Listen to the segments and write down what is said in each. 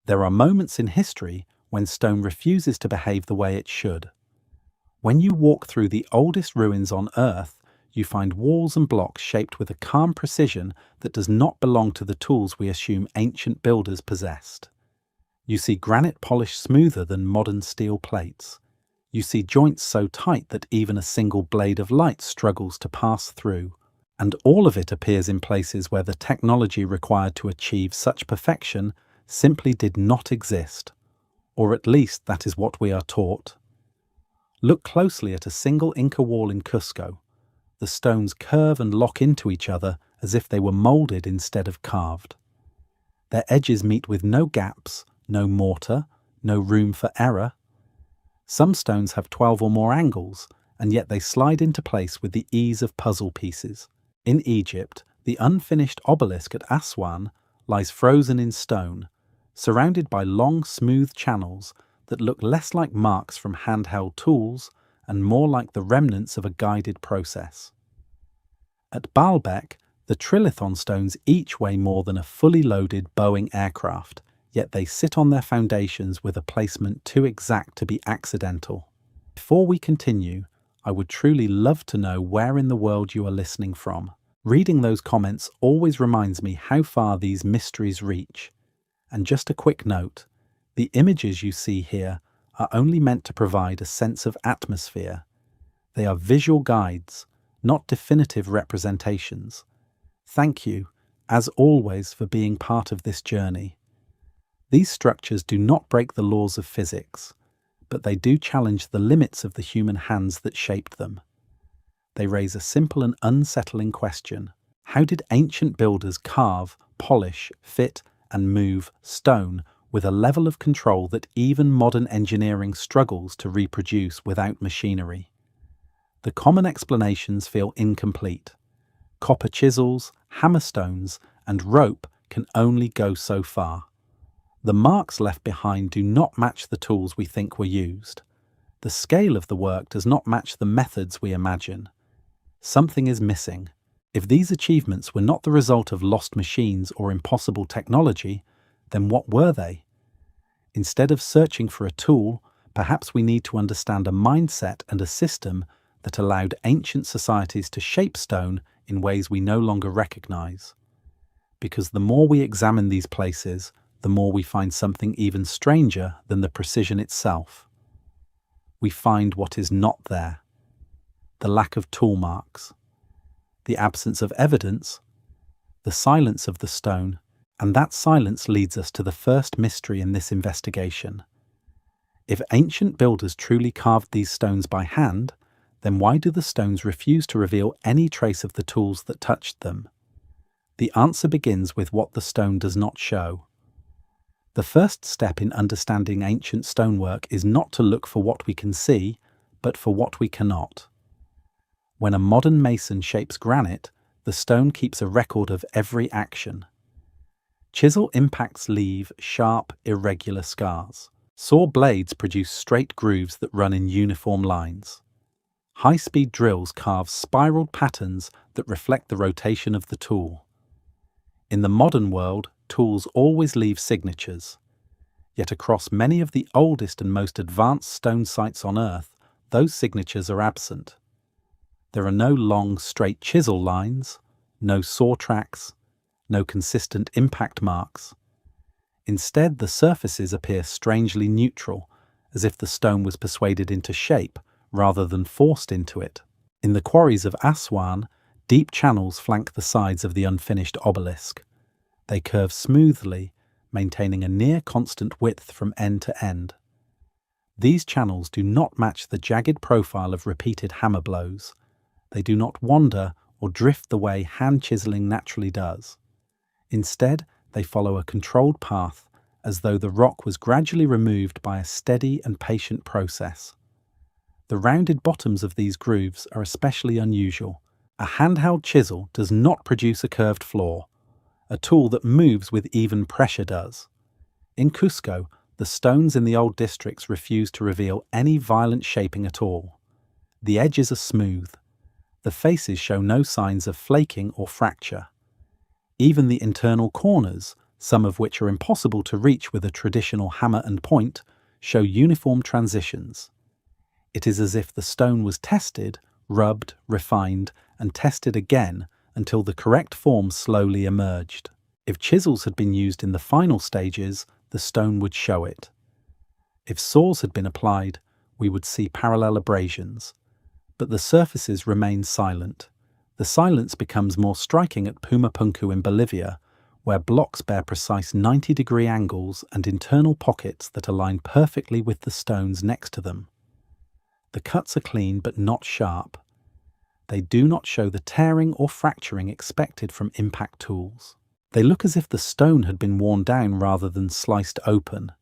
There are moments in history when stone refuses to behave the way it should. When you walk through the oldest ruins on Earth, you find walls and blocks shaped with a calm precision that does not belong to the tools we assume ancient builders possessed. You see granite polished smoother than modern steel plates. You see joints so tight that even a single blade of light struggles to pass through. And all of it appears in places where the technology required to achieve such perfection simply did not exist. Or at least that is what we are taught. Look closely at a single Inca wall in Cusco. The stones curve and lock into each other as if they were molded instead of carved. Their edges meet with no gaps, no mortar, no room for error. Some stones have 12 or more angles, and yet they slide into place with the ease of puzzle pieces. In Egypt, the unfinished obelisk at Aswan lies frozen in stone, surrounded by long, smooth channels that look less like marks from handheld tools and more like the remnants of a guided process. At Baalbek, the trilithon stones each weigh more than a fully loaded Boeing aircraft, yet they sit on their foundations with a placement too exact to be accidental. Before we continue, I would truly love to know where in the world you are listening from. Reading those comments always reminds me how far these mysteries reach. And just a quick note, the images you see here are only meant to provide a sense of atmosphere. They are visual guides, not definitive representations. Thank you, as always, for being part of this journey. These structures do not break the laws of physics, but they do challenge the limits of the human hands that shaped them. They raise a simple and unsettling question. How did ancient builders carve, polish, fit, and move stone with a level of control that even modern engineering struggles to reproduce without machinery? The common explanations feel incomplete. Copper chisels, hammerstones, and rope can only go so far. The marks left behind do not match the tools we think were used. The scale of the work does not match the methods we imagine. Something is missing. If these achievements were not the result of lost machines or impossible technology, then what were they? Instead of searching for a tool, perhaps we need to understand a mindset and a system that allowed ancient societies to shape stone in ways we no longer recognize. Because the more we examine these places, the more we find something even stranger than the precision itself. We find what is not there. The lack of tool marks, the absence of evidence, the silence of the stone, and that silence leads us to the first mystery in this investigation. If ancient builders truly carved these stones by hand, then why do the stones refuse to reveal any trace of the tools that touched them? The answer begins with what the stone does not show. The first step in understanding ancient stonework is not to look for what we can see, but for what we cannot. When a modern mason shapes granite, the stone keeps a record of every action. Chisel impacts leave sharp, irregular scars. Saw blades produce straight grooves that run in uniform lines. High-speed drills carve spiraled patterns that reflect the rotation of the tool. In the modern world, tools always leave signatures. Yet across many of the oldest and most advanced stone sites on Earth, those signatures are absent. There are no long, straight chisel lines, no saw tracks, no consistent impact marks. Instead, the surfaces appear strangely neutral, as if the stone was persuaded into shape rather than forced into it. In the quarries of Aswan, deep channels flank the sides of the unfinished obelisk. They curve smoothly, maintaining a near-constant width from end to end. These channels do not match the jagged profile of repeated hammer blows. They do not wander or drift the way hand chiseling naturally does. Instead, they follow a controlled path, as though the rock was gradually removed by a steady and patient process. The rounded bottoms of these grooves are especially unusual. A handheld chisel does not produce a curved floor. A tool that moves with even pressure does. In Cusco, the stones in the old districts refuse to reveal any violent shaping at all. The edges are smooth. The faces show no signs of flaking or fracture. Even the internal corners, some of which are impossible to reach with a traditional hammer and point, show uniform transitions. It is as if the stone was tested, rubbed, refined, and tested again until the correct form slowly emerged. If chisels had been used in the final stages, the stone would show it. If saws had been applied, we would see parallel abrasions. But the surfaces remain silent. The silence becomes more striking at Pumapunku in Bolivia, where blocks bear precise 90-degree angles and internal pockets that align perfectly with the stones next to them. The cuts are clean but not sharp. They do not show the tearing or fracturing expected from impact tools. They look as if the stone had been worn down rather than sliced open.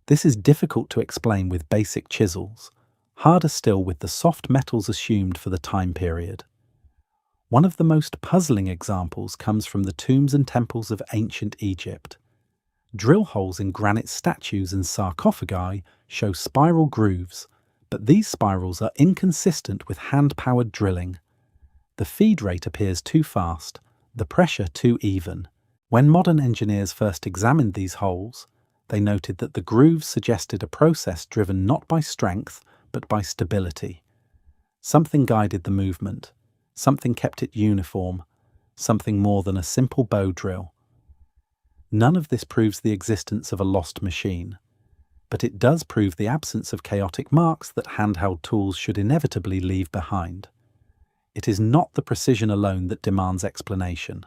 This is difficult to explain with basic chisels, harder still with the soft metals assumed for the time period. One of the most puzzling examples comes from the tombs and temples of ancient Egypt. Drill holes in granite statues and sarcophagi show spiral grooves, but these spirals are inconsistent with hand-powered drilling. The feed rate appears too fast, the pressure too even. When modern engineers first examined these holes, they noted that the grooves suggested a process driven not by strength, but by stability. Something guided the movement. Something kept it uniform, something more than a simple bow drill. None of this proves the existence of a lost machine, but it does prove the absence of chaotic marks that handheld tools should inevitably leave behind. It is not the precision alone that demands explanation.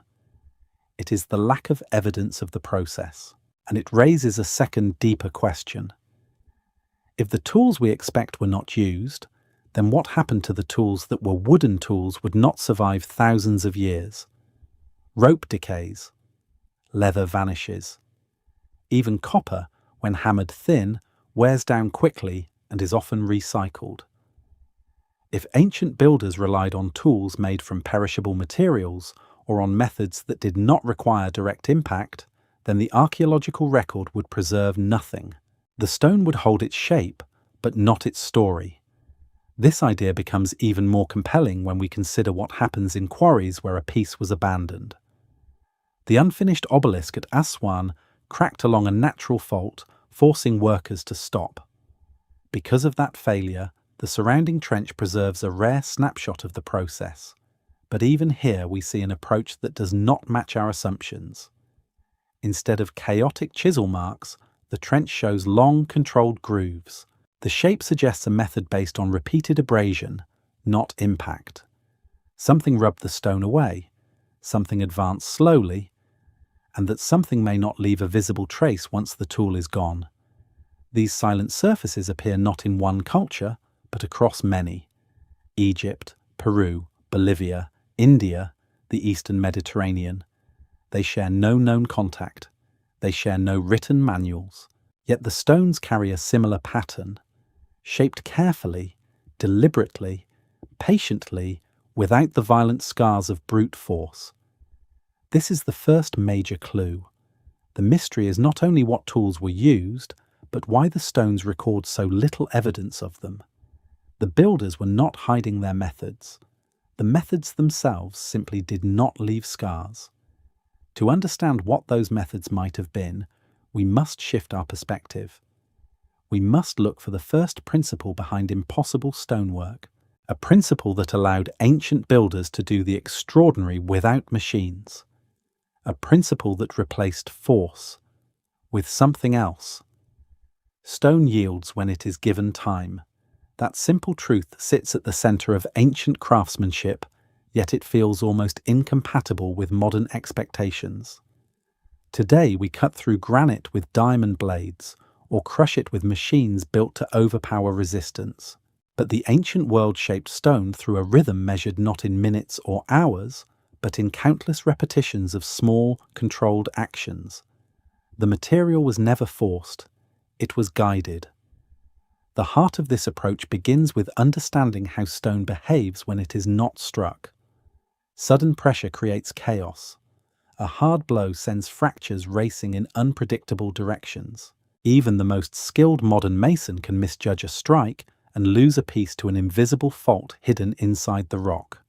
It is the lack of evidence of the process, and it raises a second, deeper question. If the tools we expect were not used, then what happened to the tools that were wooden tools would not survive thousands of years? Rope decays. Leather vanishes. Even copper, when hammered thin, wears down quickly and is often recycled. If ancient builders relied on tools made from perishable materials or on methods that did not require direct impact, then the archaeological record would preserve nothing. The stone would hold its shape, but not its story. This idea becomes even more compelling when we consider what happens in quarries where a piece was abandoned. The unfinished obelisk at Aswan cracked along a natural fault, forcing workers to stop. Because of that failure, the surrounding trench preserves a rare snapshot of the process. But even here we see an approach that does not match our assumptions. Instead of chaotic chisel marks, the trench shows long, controlled grooves. The shape suggests a method based on repeated abrasion, not impact. Something rubbed the stone away, something advanced slowly, and that something may not leave a visible trace once the tool is gone. These silent surfaces appear not in one culture, but across many. Egypt, Peru, Bolivia, India, the Eastern Mediterranean. They share no known contact. They share no written manuals. Yet the stones carry a similar pattern. Shaped carefully, deliberately, patiently, without the violent scars of brute force. This is the first major clue. The mystery is not only what tools were used, but why the stones record so little evidence of them. The builders were not hiding their methods. The methods themselves simply did not leave scars. To understand what those methods might have been, we must shift our perspective. We must look for the first principle behind impossible stonework, a principle that allowed ancient builders to do the extraordinary without machines, a principle that replaced force with something else. Stone yields when it is given time. That simple truth sits at the center of ancient craftsmanship, yet it feels almost incompatible with modern expectations. Today we cut through granite with diamond blades, or crush it with machines built to overpower resistance. But the ancient world shaped stone through a rhythm measured not in minutes or hours, but in countless repetitions of small, controlled actions. The material was never forced, it was guided. The heart of this approach begins with understanding how stone behaves when it is not struck. Sudden pressure creates chaos. A hard blow sends fractures racing in unpredictable directions. Even the most skilled modern mason can misjudge a strike and lose a piece to an invisible fault hidden inside the rock.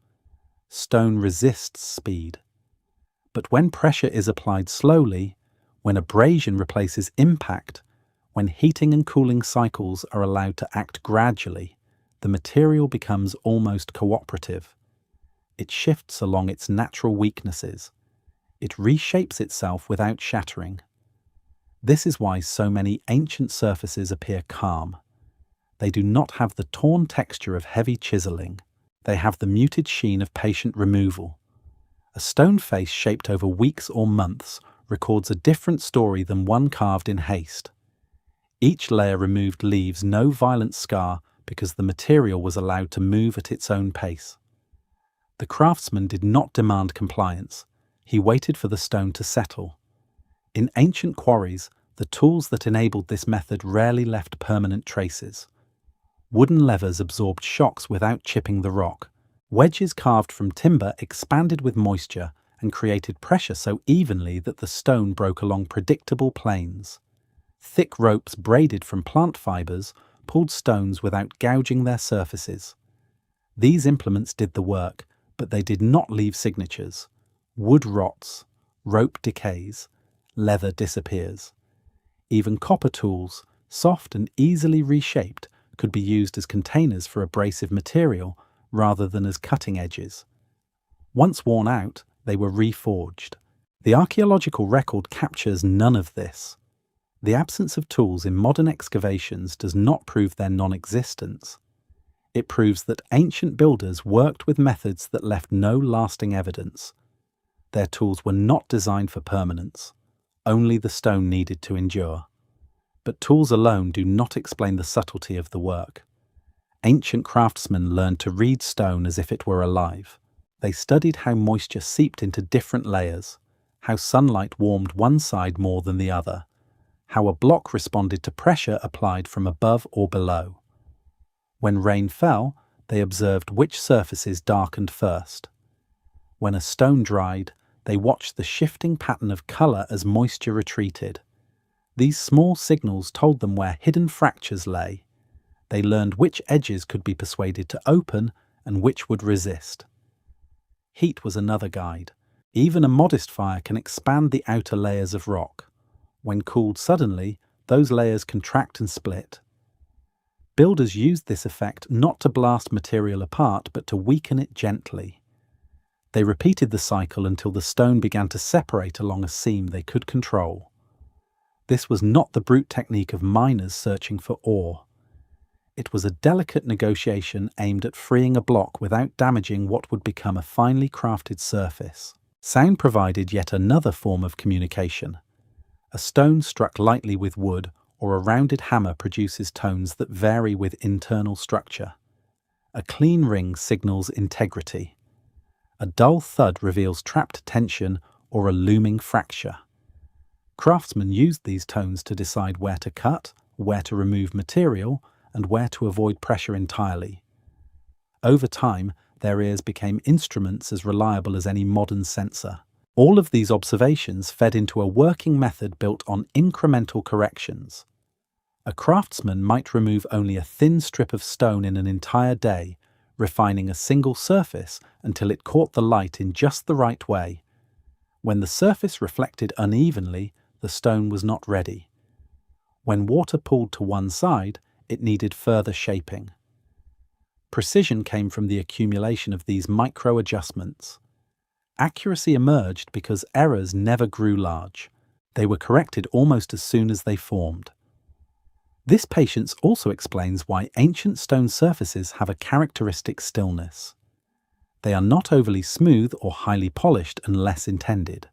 Stone resists speed. But when pressure is applied slowly, When abrasion replaces impact, when heating and cooling cycles are allowed to act gradually, the material becomes almost cooperative. It shifts along its natural weaknesses. It reshapes itself without shattering. This is why so many ancient surfaces appear calm. They do not have the torn texture of heavy chiseling. They have the muted sheen of patient removal. A stone face shaped over weeks or months records a different story than one carved in haste. Each layer removed leaves no violent scar because the material was allowed to move at its own pace. The craftsman did not demand compliance. He waited for the stone to settle. In ancient quarries, the tools that enabled this method rarely left permanent traces. Wooden levers absorbed shocks without chipping the rock. Wedges carved from timber expanded with moisture and created pressure so evenly that the stone broke along predictable planes. Thick ropes braided from plant fibers pulled stones without gouging their surfaces. These implements did the work, but they did not leave signatures. Wood rots, rope decays, leather disappears. Even copper tools, soft and easily reshaped, could be used as containers for abrasive material rather than as cutting edges. Once worn out, they were reforged. The archaeological record captures none of this. The absence of tools in modern excavations does not prove their non-existence. It proves that ancient builders worked with methods that left no lasting evidence. Their tools were not designed for permanence. Only the stone needed to endure. But tools alone do not explain the subtlety of the work. Ancient craftsmen learned to read stone as if it were alive. They studied how moisture seeped into different layers, how sunlight warmed one side more than the other, how a block responded to pressure applied from above or below. When rain fell, they observed which surfaces darkened first. When a stone dried, they watched the shifting pattern of colour as moisture retreated. These small signals told them where hidden fractures lay. They learned which edges could be persuaded to open and which would resist. Heat was another guide. Even a modest fire can expand the outer layers of rock. When cooled suddenly, those layers contract and split. Builders used this effect not to blast material apart, but to weaken it gently. They repeated the cycle until the stone began to separate along a seam they could control. This was not the brute technique of miners searching for ore. It was a delicate negotiation aimed at freeing a block without damaging what would become a finely crafted surface. Sound provided yet another form of communication. A stone struck lightly with wood or a rounded hammer produces tones that vary with internal structure. A clean ring signals integrity. A dull thud reveals trapped tension or a looming fracture. Craftsmen used these tones to decide where to cut, where to remove material, and where to avoid pressure entirely. Over time, their ears became instruments as reliable as any modern sensor. All of these observations fed into a working method built on incremental corrections. A craftsman might remove only a thin strip of stone in an entire day, refining a single surface until it caught the light in just the right way. When the surface reflected unevenly, the stone was not ready. When water pooled to one side, it needed further shaping. Precision came from the accumulation of these micro-adjustments. Accuracy emerged because errors never grew large. They were corrected almost as soon as they formed. This patience also explains why ancient stone surfaces have a characteristic stillness. They are not overly smooth or highly polished unless intended.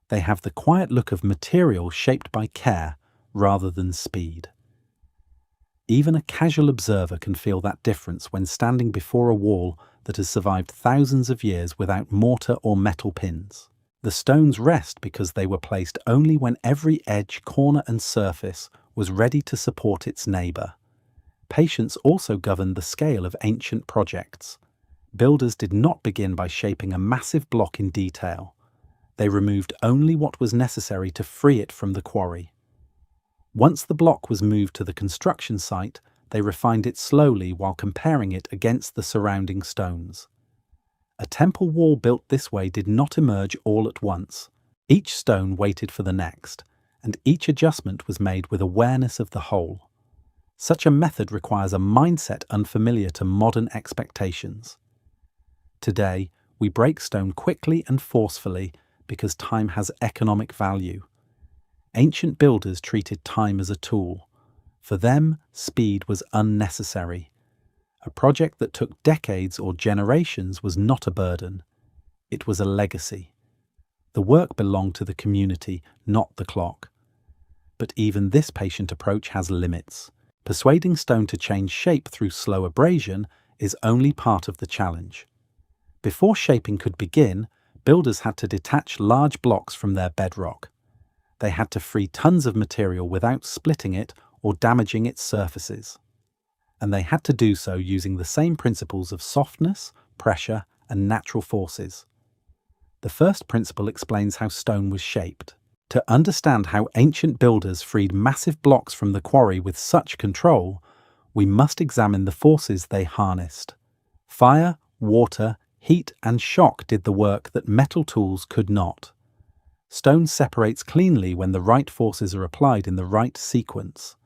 They have the quiet look of material shaped by care rather than speed. Even a casual observer can feel that difference when standing before a wall that has survived thousands of years without mortar or metal pins. The stones rest because they were placed only when every edge, corner and surface was ready to support its neighbour. Patience also governed the scale of ancient projects. Builders did not begin by shaping a massive block in detail. They removed only what was necessary to free it from the quarry. Once the block was moved to the construction site, they refined it slowly while comparing it against the surrounding stones. A temple wall built this way did not emerge all at once. Each stone waited for the next, and each adjustment was made with awareness of the whole. Such a method requires a mindset unfamiliar to modern expectations. Today, we break stone quickly and forcefully because time has economic value. Ancient builders treated time as a tool. For them, speed was unnecessary. A project that took decades or generations was not a burden. It was a legacy. The work belonged to the community, not the clock. But even this patient approach has limits. Persuading stone to change shape through slow abrasion is only part of the challenge. Before shaping could begin, builders had to detach large blocks from their bedrock. They had to free tons of material without splitting it or damaging its surfaces. And they had to do so using the same principles of softness, pressure, and natural forces. The first principle explains how stone was shaped. To understand how ancient builders freed massive blocks from the quarry with such control, we must examine the forces they harnessed. Fire, water, heat, and shock did the work that metal tools could not. Stone separates cleanly when the right forces are applied in the right sequence.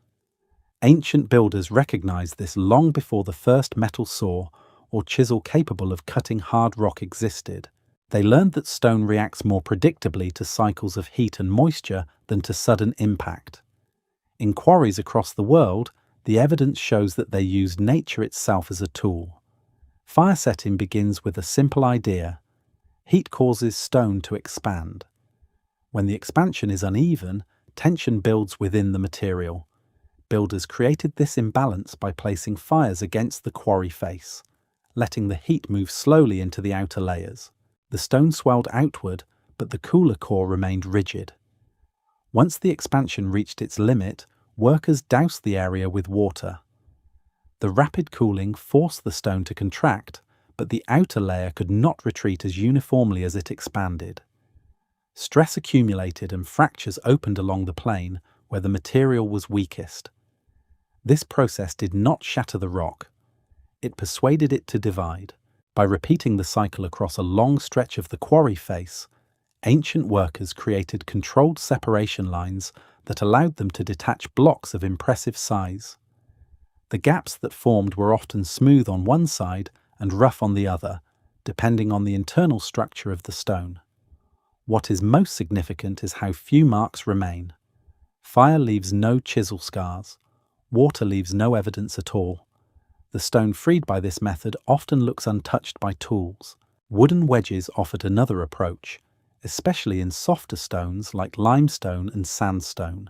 Ancient builders recognized this long before the first metal saw or chisel capable of cutting hard rock existed. They learned that stone reacts more predictably to cycles of heat and moisture than to sudden impact. In quarries across the world, the evidence shows that they used nature itself as a tool. Fire setting begins with a simple idea. Heat causes stone to expand. When the expansion is uneven, tension builds within the material. Builders created this imbalance by placing fires against the quarry face, letting the heat move slowly into the outer layers. The stone swelled outward, but the cooler core remained rigid. Once the expansion reached its limit, workers doused the area with water. The rapid cooling forced the stone to contract, but the outer layer could not retreat as uniformly as it expanded. Stress accumulated and fractures opened along the plane where the material was weakest. This process did not shatter the rock. It persuaded it to divide. By repeating the cycle across a long stretch of the quarry face, ancient workers created controlled separation lines that allowed them to detach blocks of impressive size. The gaps that formed were often smooth on one side and rough on the other, depending on the internal structure of the stone. What is most significant is how few marks remain. Fire leaves no chisel scars. Water leaves no evidence at all. The stone freed by this method often looks untouched by tools. Wooden wedges offered another approach, especially in softer stones like limestone and sandstone.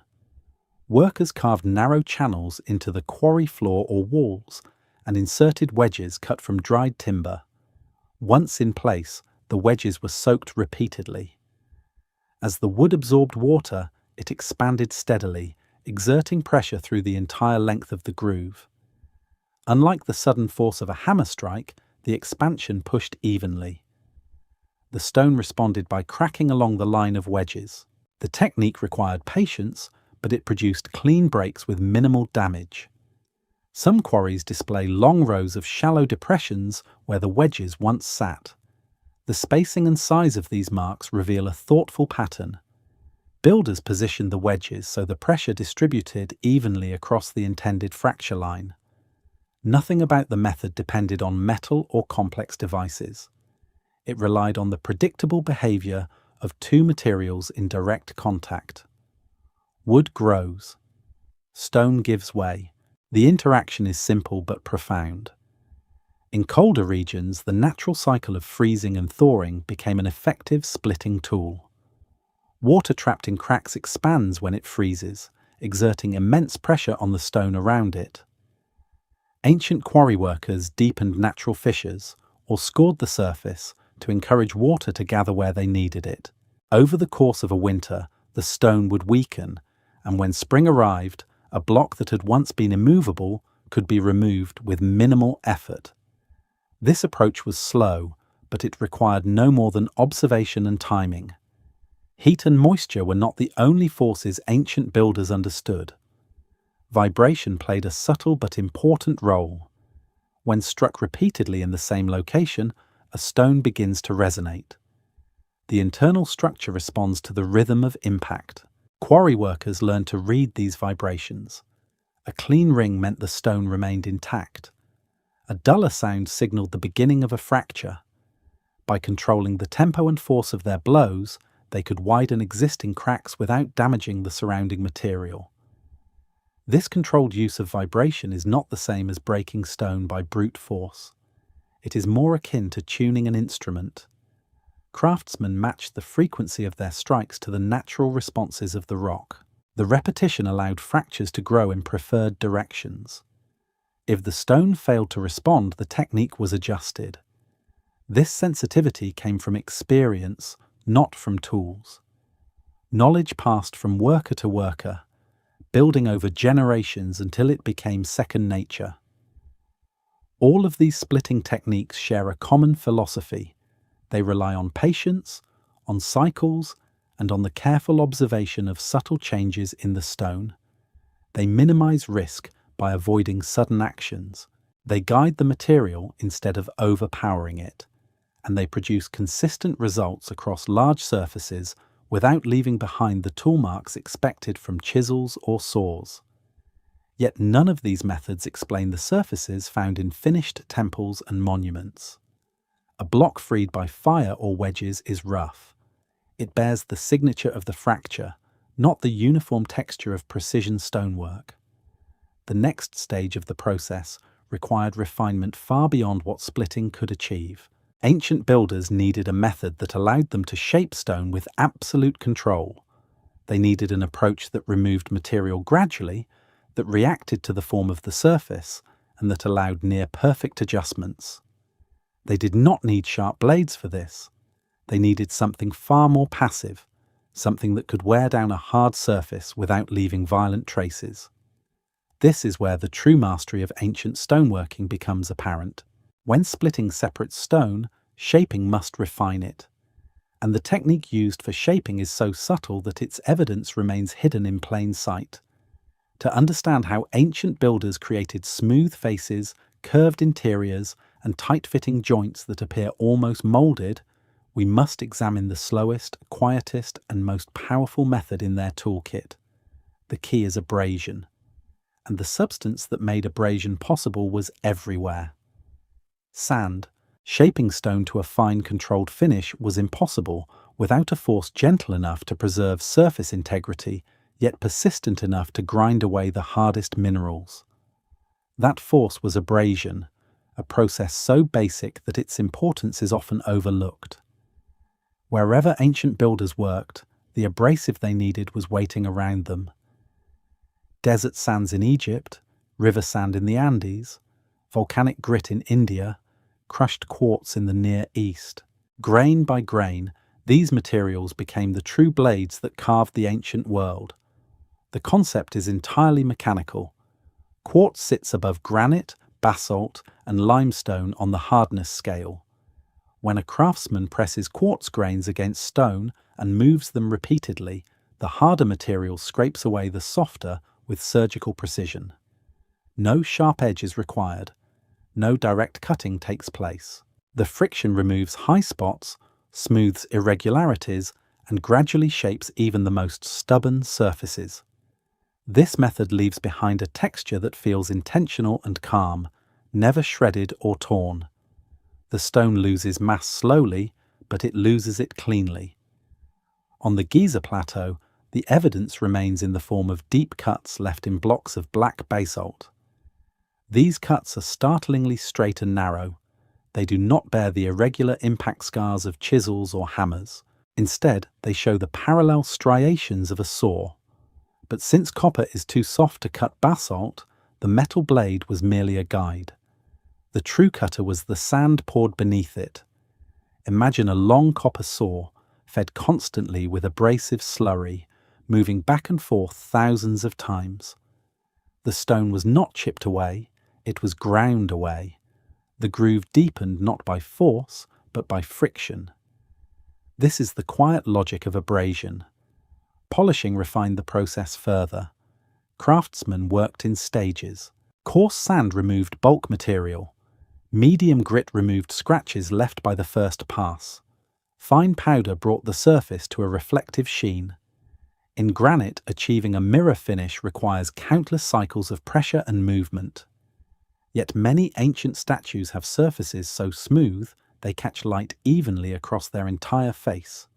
Workers carved narrow channels into the quarry floor or walls and inserted wedges cut from dried timber. Once in place, the wedges were soaked repeatedly. As the wood absorbed water, it expanded steadily, exerting pressure through the entire length of the groove. Unlike the sudden force of a hammer strike, the expansion pushed evenly. The stone responded by cracking along the line of wedges. The technique required patience, but it produced clean breaks with minimal damage. Some quarries display long rows of shallow depressions where the wedges once sat. The spacing and size of these marks reveal a thoughtful pattern. Builders positioned the wedges so the pressure distributed evenly across the intended fracture line. Nothing about the method depended on metal or complex devices. It relied on the predictable behavior of two materials in direct contact. Wood grows. Stone gives way. The interaction is simple but profound. In colder regions, the natural cycle of freezing and thawing became an effective splitting tool. Water trapped in cracks expands when it freezes, exerting immense pressure on the stone around it. Ancient quarry workers deepened natural fissures or scored the surface to encourage water to gather where they needed it. Over the course of a winter, the stone would weaken, and when spring arrived, a block that had once been immovable could be removed with minimal effort. This approach was slow, but it required no more than observation and timing. Heat and moisture were not the only forces ancient builders understood. Vibration played a subtle but important role. When struck repeatedly in the same location, a stone begins to resonate. The internal structure responds to the rhythm of impact. Quarry workers learned to read these vibrations. A clean ring meant the stone remained intact. A duller sound signaled the beginning of a fracture. By controlling the tempo and force of their blows, they could widen existing cracks without damaging the surrounding material. This controlled use of vibration is not the same as breaking stone by brute force. It is more akin to tuning an instrument. Craftsmen matched the frequency of their strikes to the natural responses of the rock. The repetition allowed fractures to grow in preferred directions. If the stone failed to respond, the technique was adjusted. This sensitivity came from experience, not from tools. Knowledge passed from worker to worker, building over generations until it became second nature. All of these splitting techniques share a common philosophy. They rely on patience, on cycles, and on the careful observation of subtle changes in the stone. They minimize risk by avoiding sudden actions. They guide the material instead of overpowering it, and they produce consistent results across large surfaces without leaving behind the tool marks expected from chisels or saws. Yet none of these methods explain the surfaces found in finished temples and monuments. A block freed by fire or wedges is rough. It bears the signature of the fracture, not the uniform texture of precision stonework. The next stage of the process required refinement far beyond what splitting could achieve. Ancient builders needed a method that allowed them to shape stone with absolute control. They needed an approach that removed material gradually, that reacted to the form of the surface, and that allowed near-perfect adjustments. They did not need sharp blades for this. They needed something far more passive, something that could wear down a hard surface without leaving violent traces. This is where the true mastery of ancient stoneworking becomes apparent. When splitting separate stone, shaping must refine it. And the technique used for shaping is so subtle that its evidence remains hidden in plain sight. To understand how ancient builders created smooth faces, curved interiors, and tight-fitting joints that appear almost moulded, we must examine the slowest, quietest, and most powerful method in their toolkit. The key is abrasion. And the substance that made abrasion possible was everywhere. Sand. Shaping stone to a fine, controlled finish was impossible without a force gentle enough to preserve surface integrity, yet persistent enough to grind away the hardest minerals. That force was abrasion, a process so basic that its importance is often overlooked. Wherever ancient builders worked, the abrasive they needed was waiting around them. Desert sands in Egypt, river sand in the Andes, volcanic grit in India, crushed quartz in the Near East. Grain by grain, these materials became the true blades that carved the ancient world. The concept is entirely mechanical. Quartz sits above granite, basalt, and limestone on the hardness scale. When a craftsman presses quartz grains against stone and moves them repeatedly, the harder material scrapes away the softer with surgical precision. No sharp edge is required. No direct cutting takes place. The friction removes high spots, smooths irregularities, and gradually shapes even the most stubborn surfaces. This method leaves behind a texture that feels intentional and calm, never shredded or torn. The stone loses mass slowly, but it loses it cleanly. On the Giza Plateau, the evidence remains in the form of deep cuts left in blocks of black basalt. These cuts are startlingly straight and narrow. They do not bear the irregular impact scars of chisels or hammers. Instead, they show the parallel striations of a saw. But since copper is too soft to cut basalt, the metal blade was merely a guide. The true cutter was the sand poured beneath it. Imagine a long copper saw, fed constantly with abrasive slurry, moving back and forth thousands of times. The stone was not chipped away, it was ground away. The groove deepened not by force, but by friction. This is the quiet logic of abrasion. Polishing refined the process further. Craftsmen worked in stages. Coarse sand removed bulk material. Medium grit removed scratches left by the first pass. Fine powder brought the surface to a reflective sheen. In granite, achieving a mirror finish requires countless cycles of pressure and movement. Yet many ancient statues have surfaces so smooth they catch light evenly across their entire face.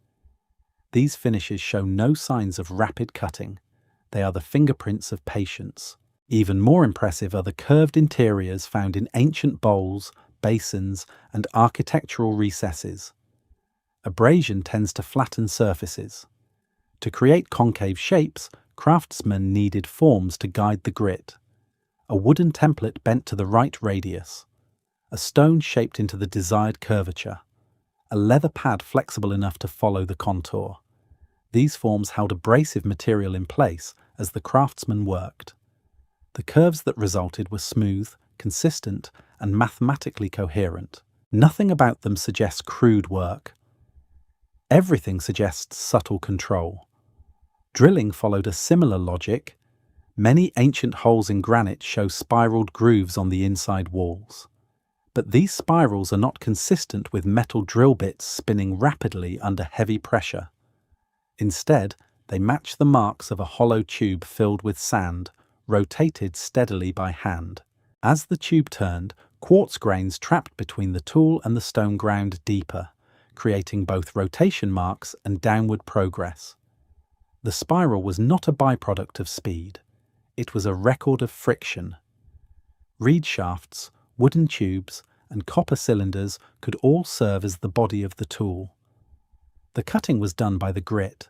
These finishes show no signs of rapid cutting. They are the fingerprints of patience. Even more impressive are the curved interiors found in ancient bowls, basins, and architectural recesses. Abrasion tends to flatten surfaces. To create concave shapes, craftsmen needed forms to guide the grit. A wooden template bent to the right radius. A stone shaped into the desired curvature. A leather pad flexible enough to follow the contour. These forms held abrasive material in place as the craftsman worked. The curves that resulted were smooth, consistent, and mathematically coherent. Nothing about them suggests crude work. Everything suggests subtle control. Drilling followed a similar logic. Many ancient holes in granite show spiraled grooves on the inside walls. But these spirals are not consistent with metal drill bits spinning rapidly under heavy pressure. Instead, they match the marks of a hollow tube filled with sand, rotated steadily by hand. As the tube turned, quartz grains trapped between the tool and the stone ground deeper, creating both rotation marks and downward progress. The spiral was not a byproduct of speed. It was a record of friction. Reed shafts, wooden tubes, and copper cylinders could all serve as the body of the tool. The cutting was done by the grit.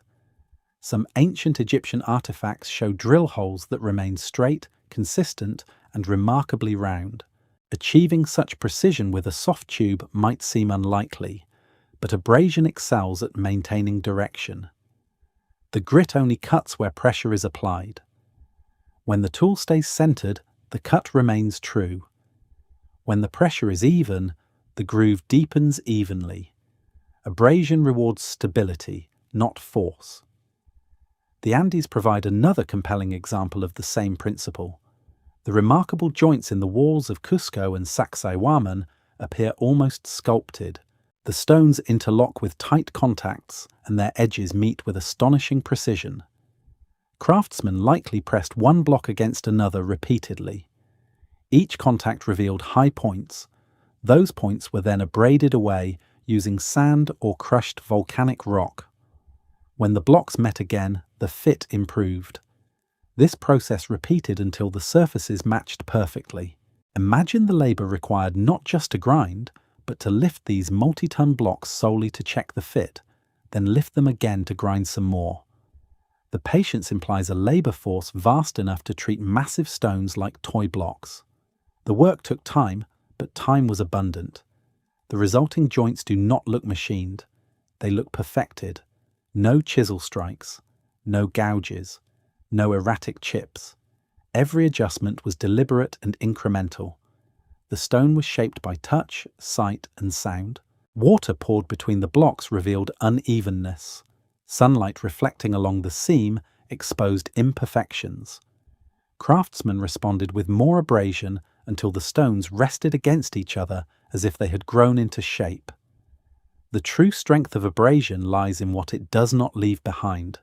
Some ancient Egyptian artifacts show drill holes that remain straight, consistent, and remarkably round. Achieving such precision with a soft tube might seem unlikely, but abrasion excels at maintaining direction. The grit only cuts where pressure is applied. When the tool stays centered, the cut remains true. When the pressure is even, the groove deepens evenly. Abrasion rewards stability, not force. The Andes provide another compelling example of the same principle. The remarkable joints in the walls of Cusco and Sacsayhuaman appear almost sculpted. The stones interlock with tight contacts, and their edges meet with astonishing precision. Craftsmen likely pressed one block against another repeatedly. Each contact revealed high points. Those points were then abraded away using sand or crushed volcanic rock. When the blocks met again, the fit improved. This process repeated until the surfaces matched perfectly. Imagine the labor required not just to grind, but to lift these multi-ton blocks solely to check the fit, then lift them again to grind some more. The patience implies a labor force vast enough to treat massive stones like toy blocks. The work took time, but time was abundant. The resulting joints do not look machined. They look perfected. No chisel strikes, no gouges, no erratic chips. Every adjustment was deliberate and incremental. The stone was shaped by touch, sight, and sound. Water poured between the blocks revealed unevenness. Sunlight reflecting along the seam exposed imperfections. Craftsmen responded with more abrasion until the stones rested against each other as if they had grown into shape. The true strength of abrasion lies in what it does not leave behind.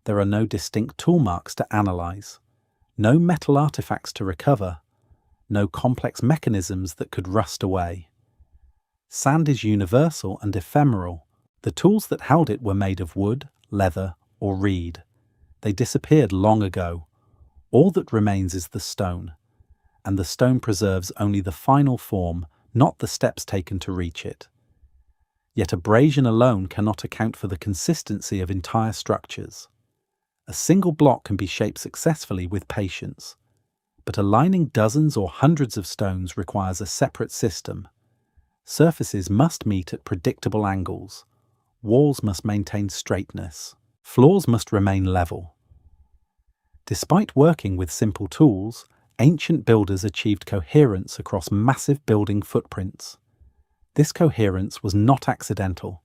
There are no distinct tool marks to analyze, no metal artifacts to recover, no complex mechanisms that could rust away. Sand is universal and ephemeral. The tools that held it were made of wood, leather, or reed. They disappeared long ago. All that remains is the stone, and the stone preserves only the final form, not the steps taken to reach it. Yet abrasion alone cannot account for the consistency of entire structures. A single block can be shaped successfully with patience, but aligning dozens or hundreds of stones requires a separate system. Surfaces must meet at predictable angles. Walls must maintain straightness. Floors must remain level. Despite working with simple tools, ancient builders achieved coherence across massive building footprints. This coherence was not accidental.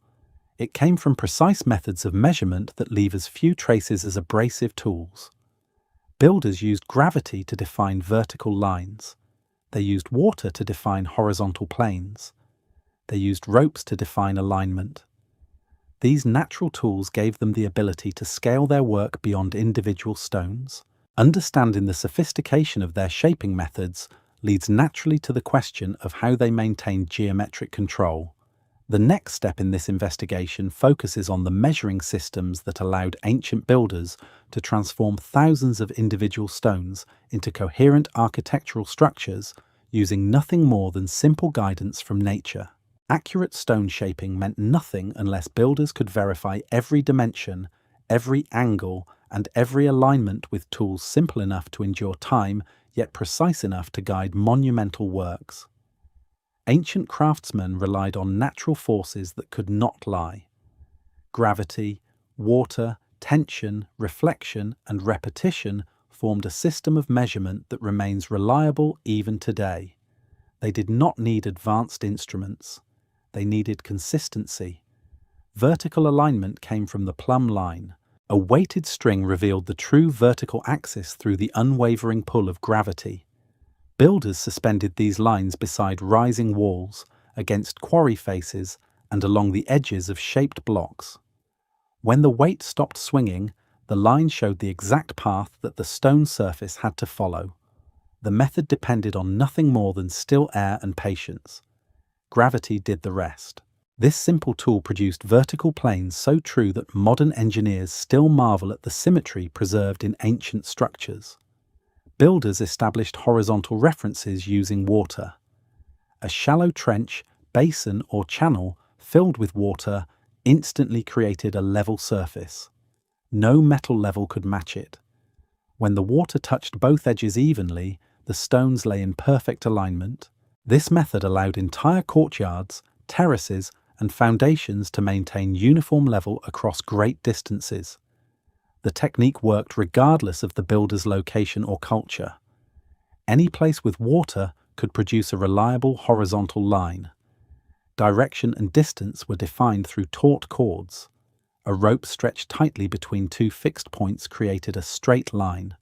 It came from precise methods of measurement that leave as few traces as abrasive tools. Builders used gravity to define vertical lines. They used water to define horizontal planes. They used ropes to define alignment. These natural tools gave them the ability to scale their work beyond individual stones. Understanding the sophistication of their shaping methods leads naturally to the question of how they maintained geometric control. The next step in this investigation focuses on the measuring systems that allowed ancient builders to transform thousands of individual stones into coherent architectural structures using nothing more than simple guidance from nature. Accurate stone shaping meant nothing unless builders could verify every dimension, every angle, and every alignment with tools simple enough to endure time, yet precise enough to guide monumental works. Ancient craftsmen relied on natural forces that could not lie. Gravity, water, tension, reflection, and repetition formed a system of measurement that remains reliable even today. They did not need advanced instruments. They needed consistency. Vertical alignment came from the plumb line. A weighted string revealed the true vertical axis through the unwavering pull of gravity. Builders suspended these lines beside rising walls, against quarry faces, and along the edges of shaped blocks. When the weight stopped swinging, the line showed the exact path that the stone surface had to follow. The method depended on nothing more than still air and patience. Gravity did the rest. This simple tool produced vertical planes so true that modern engineers still marvel at the symmetry preserved in ancient structures. Builders established horizontal references using water. A shallow trench, basin, or channel filled with water instantly created a level surface. No metal level could match it. When the water touched both edges evenly, the stones lay in perfect alignment. This method allowed entire courtyards, terraces, and foundations to maintain uniform level across great distances. The technique worked regardless of the builder's location or culture. Any place with water could produce a reliable horizontal line. Direction and distance were defined through taut cords. A rope stretched tightly between two fixed points created a straight line.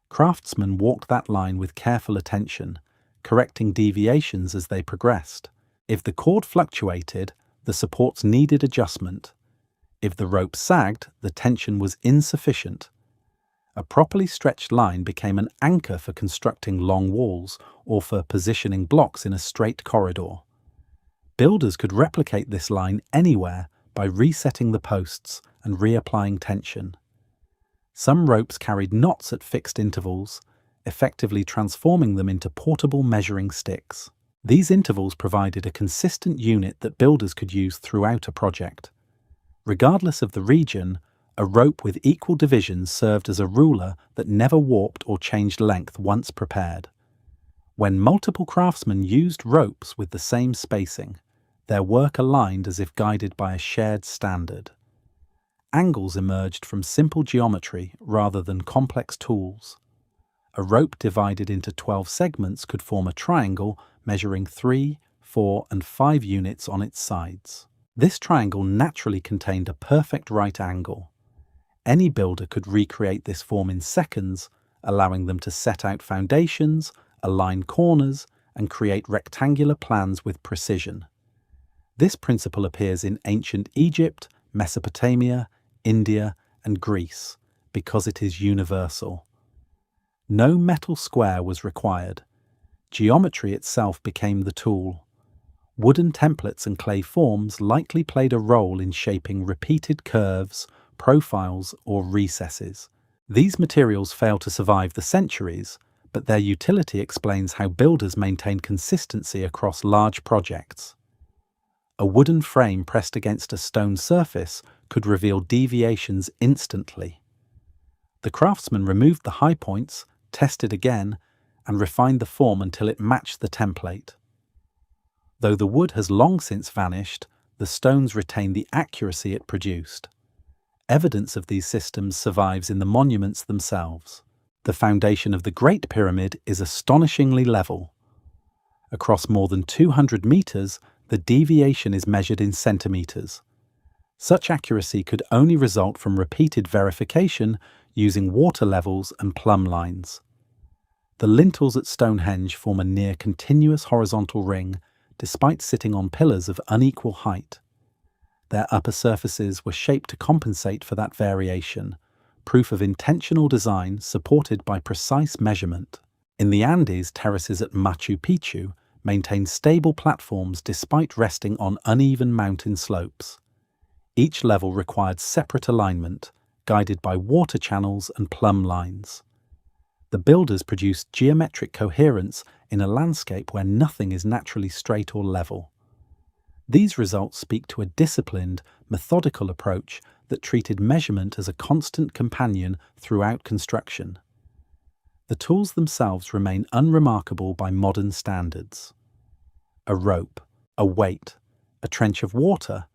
Craftsmen walked that line with careful attention, correcting deviations as they progressed. If the cord fluctuated, the supports needed adjustment. If the rope sagged, the tension was insufficient. A properly stretched line became an anchor for constructing long walls or for positioning blocks in a straight corridor. Builders could replicate this line anywhere by resetting the posts and reapplying tension. Some ropes carried knots at fixed intervals, effectively transforming them into portable measuring sticks. These intervals provided a consistent unit that builders could use throughout a project. Regardless of the region, a rope with equal divisions served as a ruler that never warped or changed length once prepared. When multiple craftsmen used ropes with the same spacing, their work aligned as if guided by a shared standard. Angles emerged from simple geometry rather than complex tools. A rope divided into 12 segments could form a triangle measuring 3, 4, and 5 units on its sides. This triangle naturally contained a perfect right angle. Any builder could recreate this form in seconds, allowing them to set out foundations, align corners, and create rectangular plans with precision. This principle appears in ancient Egypt, Mesopotamia, India, and Greece because it is universal. No metal square was required. Geometry itself became the tool. Wooden templates and clay forms likely played a role in shaping repeated curves, profiles, or recesses. These materials fail to survive the centuries, but their utility explains how builders maintain consistency across large projects. A wooden frame pressed against a stone surface could reveal deviations instantly. The craftsman removed the high points, tested again, and refined the form until it matched the template. Though the wood has long since vanished, the stones retain the accuracy it produced. Evidence of these systems survives in the monuments themselves. The foundation of the Great Pyramid is astonishingly level. Across more than 200 meters, the deviation is measured in centimeters. Such accuracy could only result from repeated verification using water levels and plumb lines. The lintels at Stonehenge form a near continuous horizontal ring, despite sitting on pillars of unequal height. Their upper surfaces were shaped to compensate for that variation, proof of intentional design supported by precise measurement. In the Andes, terraces at Machu Picchu maintain stable platforms despite resting on uneven mountain slopes. Each level required separate alignment, guided by water channels and plumb lines. The builders produced geometric coherence in a landscape where nothing is naturally straight or level. These results speak to a disciplined, methodical approach that treated measurement as a constant companion throughout construction. The tools themselves remain unremarkable by modern standards. A rope, a weight, a trench of water.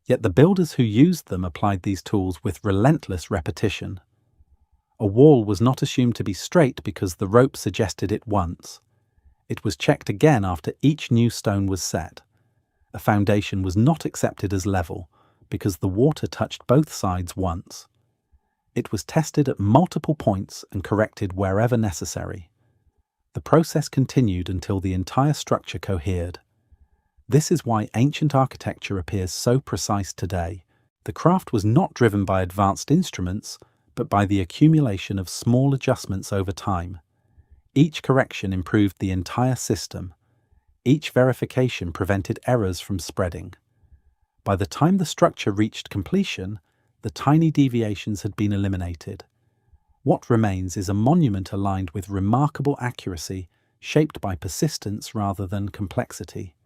Yet the builders who used them applied these tools with relentless repetition. A wall was not assumed to be straight because the rope suggested it once. It was checked again after each new stone was set. A foundation was not accepted as level because the water touched both sides once. It was tested at multiple points and corrected wherever necessary. The process continued until the entire structure cohered. This is why ancient architecture appears so precise today. The craft was not driven by advanced instruments, but by the accumulation of small adjustments over time. Each correction improved the entire system. Each verification prevented errors from spreading. By the time the structure reached completion, the tiny deviations had been eliminated. What remains is a monument aligned with remarkable accuracy, shaped by persistence rather than complexity.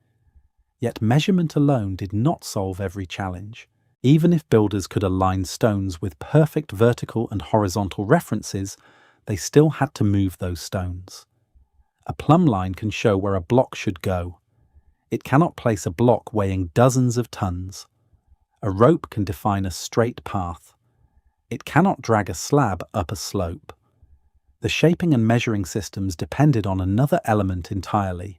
Yet measurement alone did not solve every challenge. Even if builders could align stones with perfect vertical and horizontal references, they still had to move those stones. A plumb line can show where a block should go. It cannot place a block weighing dozens of tons. A rope can define a straight path. It cannot drag a slab up a slope. The shaping and measuring systems depended on another element entirely: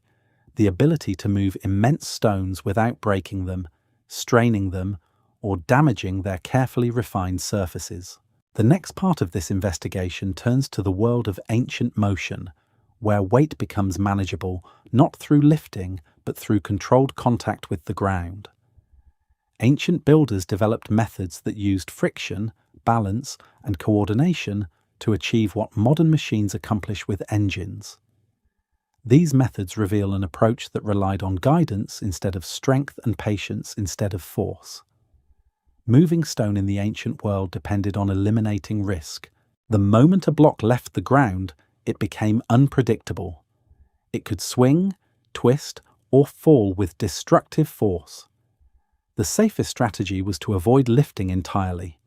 the ability to move immense stones without breaking them, straining them, or damaging their carefully refined surfaces. The next part of this investigation turns to the world of ancient motion, where weight becomes manageable not through lifting but through controlled contact with the ground. Ancient builders developed methods that used friction, balance, and coordination to achieve what modern machines accomplish with engines. These methods reveal an approach that relied on guidance instead of strength and patience instead of force. Moving stone in the ancient world depended on eliminating risk. The moment a block left the ground, it became unpredictable. It could swing, twist, or fall with destructive force. The safest strategy was to avoid lifting entirely.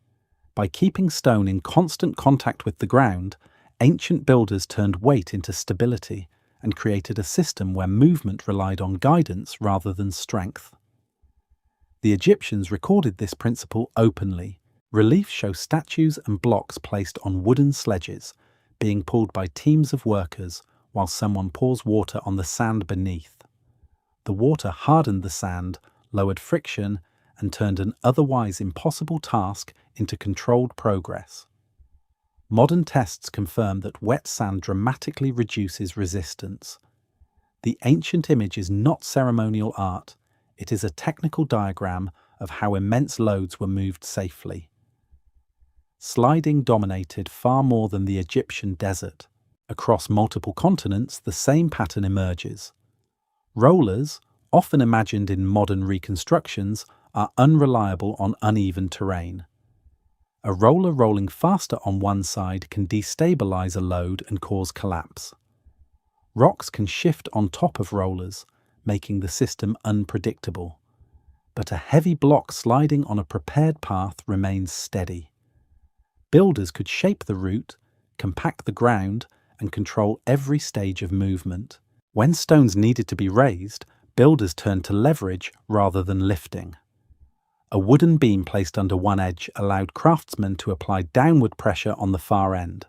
By keeping stone in constant contact with the ground, ancient builders turned weight into stability and created a system where movement relied on guidance rather than strength. The Egyptians recorded this principle openly. Reliefs show statues and blocks placed on wooden sledges, being pulled by teams of workers while someone pours water on the sand beneath. The water hardened the sand, lowered friction, and turned an otherwise impossible task into controlled progress. Modern tests confirm that wet sand dramatically reduces resistance. The ancient image is not ceremonial art, it is a technical diagram of how immense loads were moved safely. Sliding dominated far more than the Egyptian desert. Across multiple continents, the same pattern emerges. Rollers, often imagined in modern reconstructions, are unreliable on uneven terrain. A roller rolling faster on one side can destabilize a load and cause collapse. Rocks can shift on top of rollers, making the system unpredictable. But a heavy block sliding on a prepared path remains steady. Builders could shape the route, compact the ground, and control every stage of movement. When stones needed to be raised, builders turned to leverage rather than lifting. A wooden beam placed under one edge allowed craftsmen to apply downward pressure on the far end.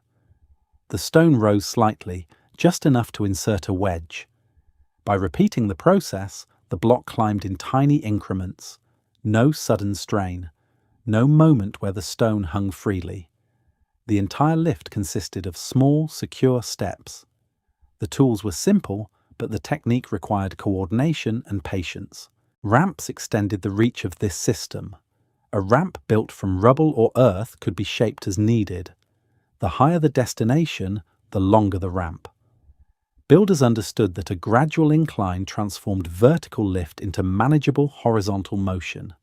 The stone rose slightly, just enough to insert a wedge. By repeating the process, the block climbed in tiny increments. No sudden strain. No moment where the stone hung freely. The entire lift consisted of small, secure steps. The tools were simple, but the technique required coordination and patience. Ramps extended the reach of this system. A ramp built from rubble or earth could be shaped as needed. The higher the destination, the longer the ramp. Builders understood that a gradual incline transformed vertical lift into manageable horizontal motion.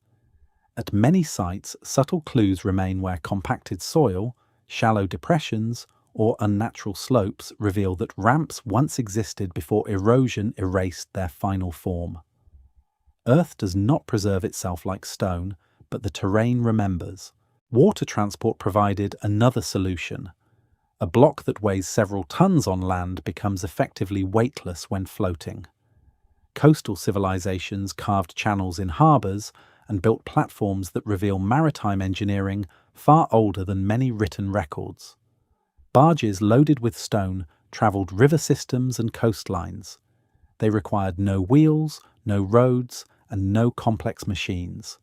At many sites, subtle clues remain where compacted soil, shallow depressions, or unnatural slopes reveal that ramps once existed before erosion erased their final form. Earth does not preserve itself like stone, but the terrain remembers. Water transport provided another solution. A block that weighs several tons on land becomes effectively weightless when floating. Coastal civilizations carved channels in harbours and built platforms that reveal maritime engineering far older than many written records. Barges loaded with stone travelled river systems and coastlines. They required no wheels, no roads, and no complex machines.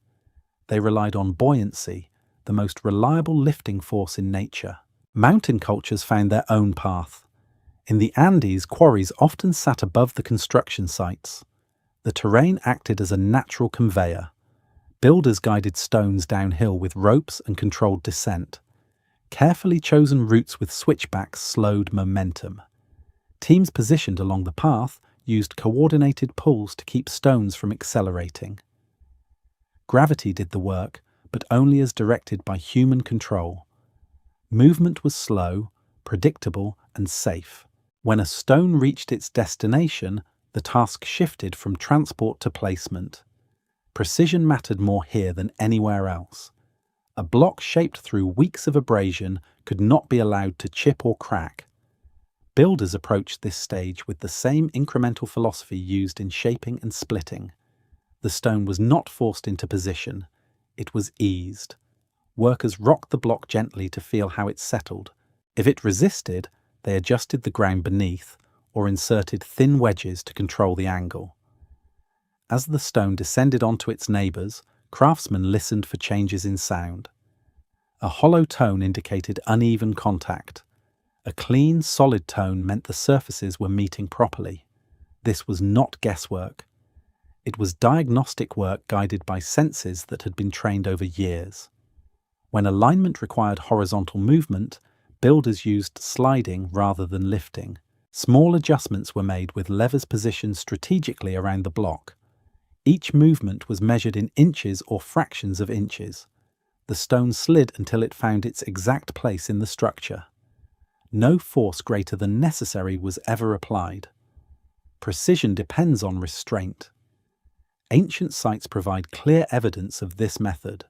They relied on buoyancy, the most reliable lifting force in nature. Mountain cultures found their own path. In the Andes, quarries often sat above the construction sites. The terrain acted as a natural conveyor. Builders guided stones downhill with ropes and controlled descent. Carefully chosen routes with switchbacks slowed momentum. Teams positioned along the path used coordinated pulls to keep stones from accelerating. Gravity did the work, but only as directed by human control. Movement was slow, predictable, and safe. When a stone reached its destination, the task shifted from transport to placement. Precision mattered more here than anywhere else. A block shaped through weeks of abrasion could not be allowed to chip or crack. Builders approached this stage with the same incremental philosophy used in shaping and splitting. The stone was not forced into position, it was eased. Workers rocked the block gently to feel how it settled. If it resisted, they adjusted the ground beneath or inserted thin wedges to control the angle. As the stone descended onto its neighbours, craftsmen listened for changes in sound. A hollow tone indicated uneven contact. A clean, solid tone meant the surfaces were meeting properly. This was not guesswork. It was diagnostic work guided by senses that had been trained over years. When alignment required horizontal movement, builders used sliding rather than lifting. Small adjustments were made with levers positioned strategically around the block. Each movement was measured in inches or fractions of inches. The stone slid until it found its exact place in the structure. No force greater than necessary was ever applied. Precision depends on restraint. Ancient sites provide clear evidence of this method.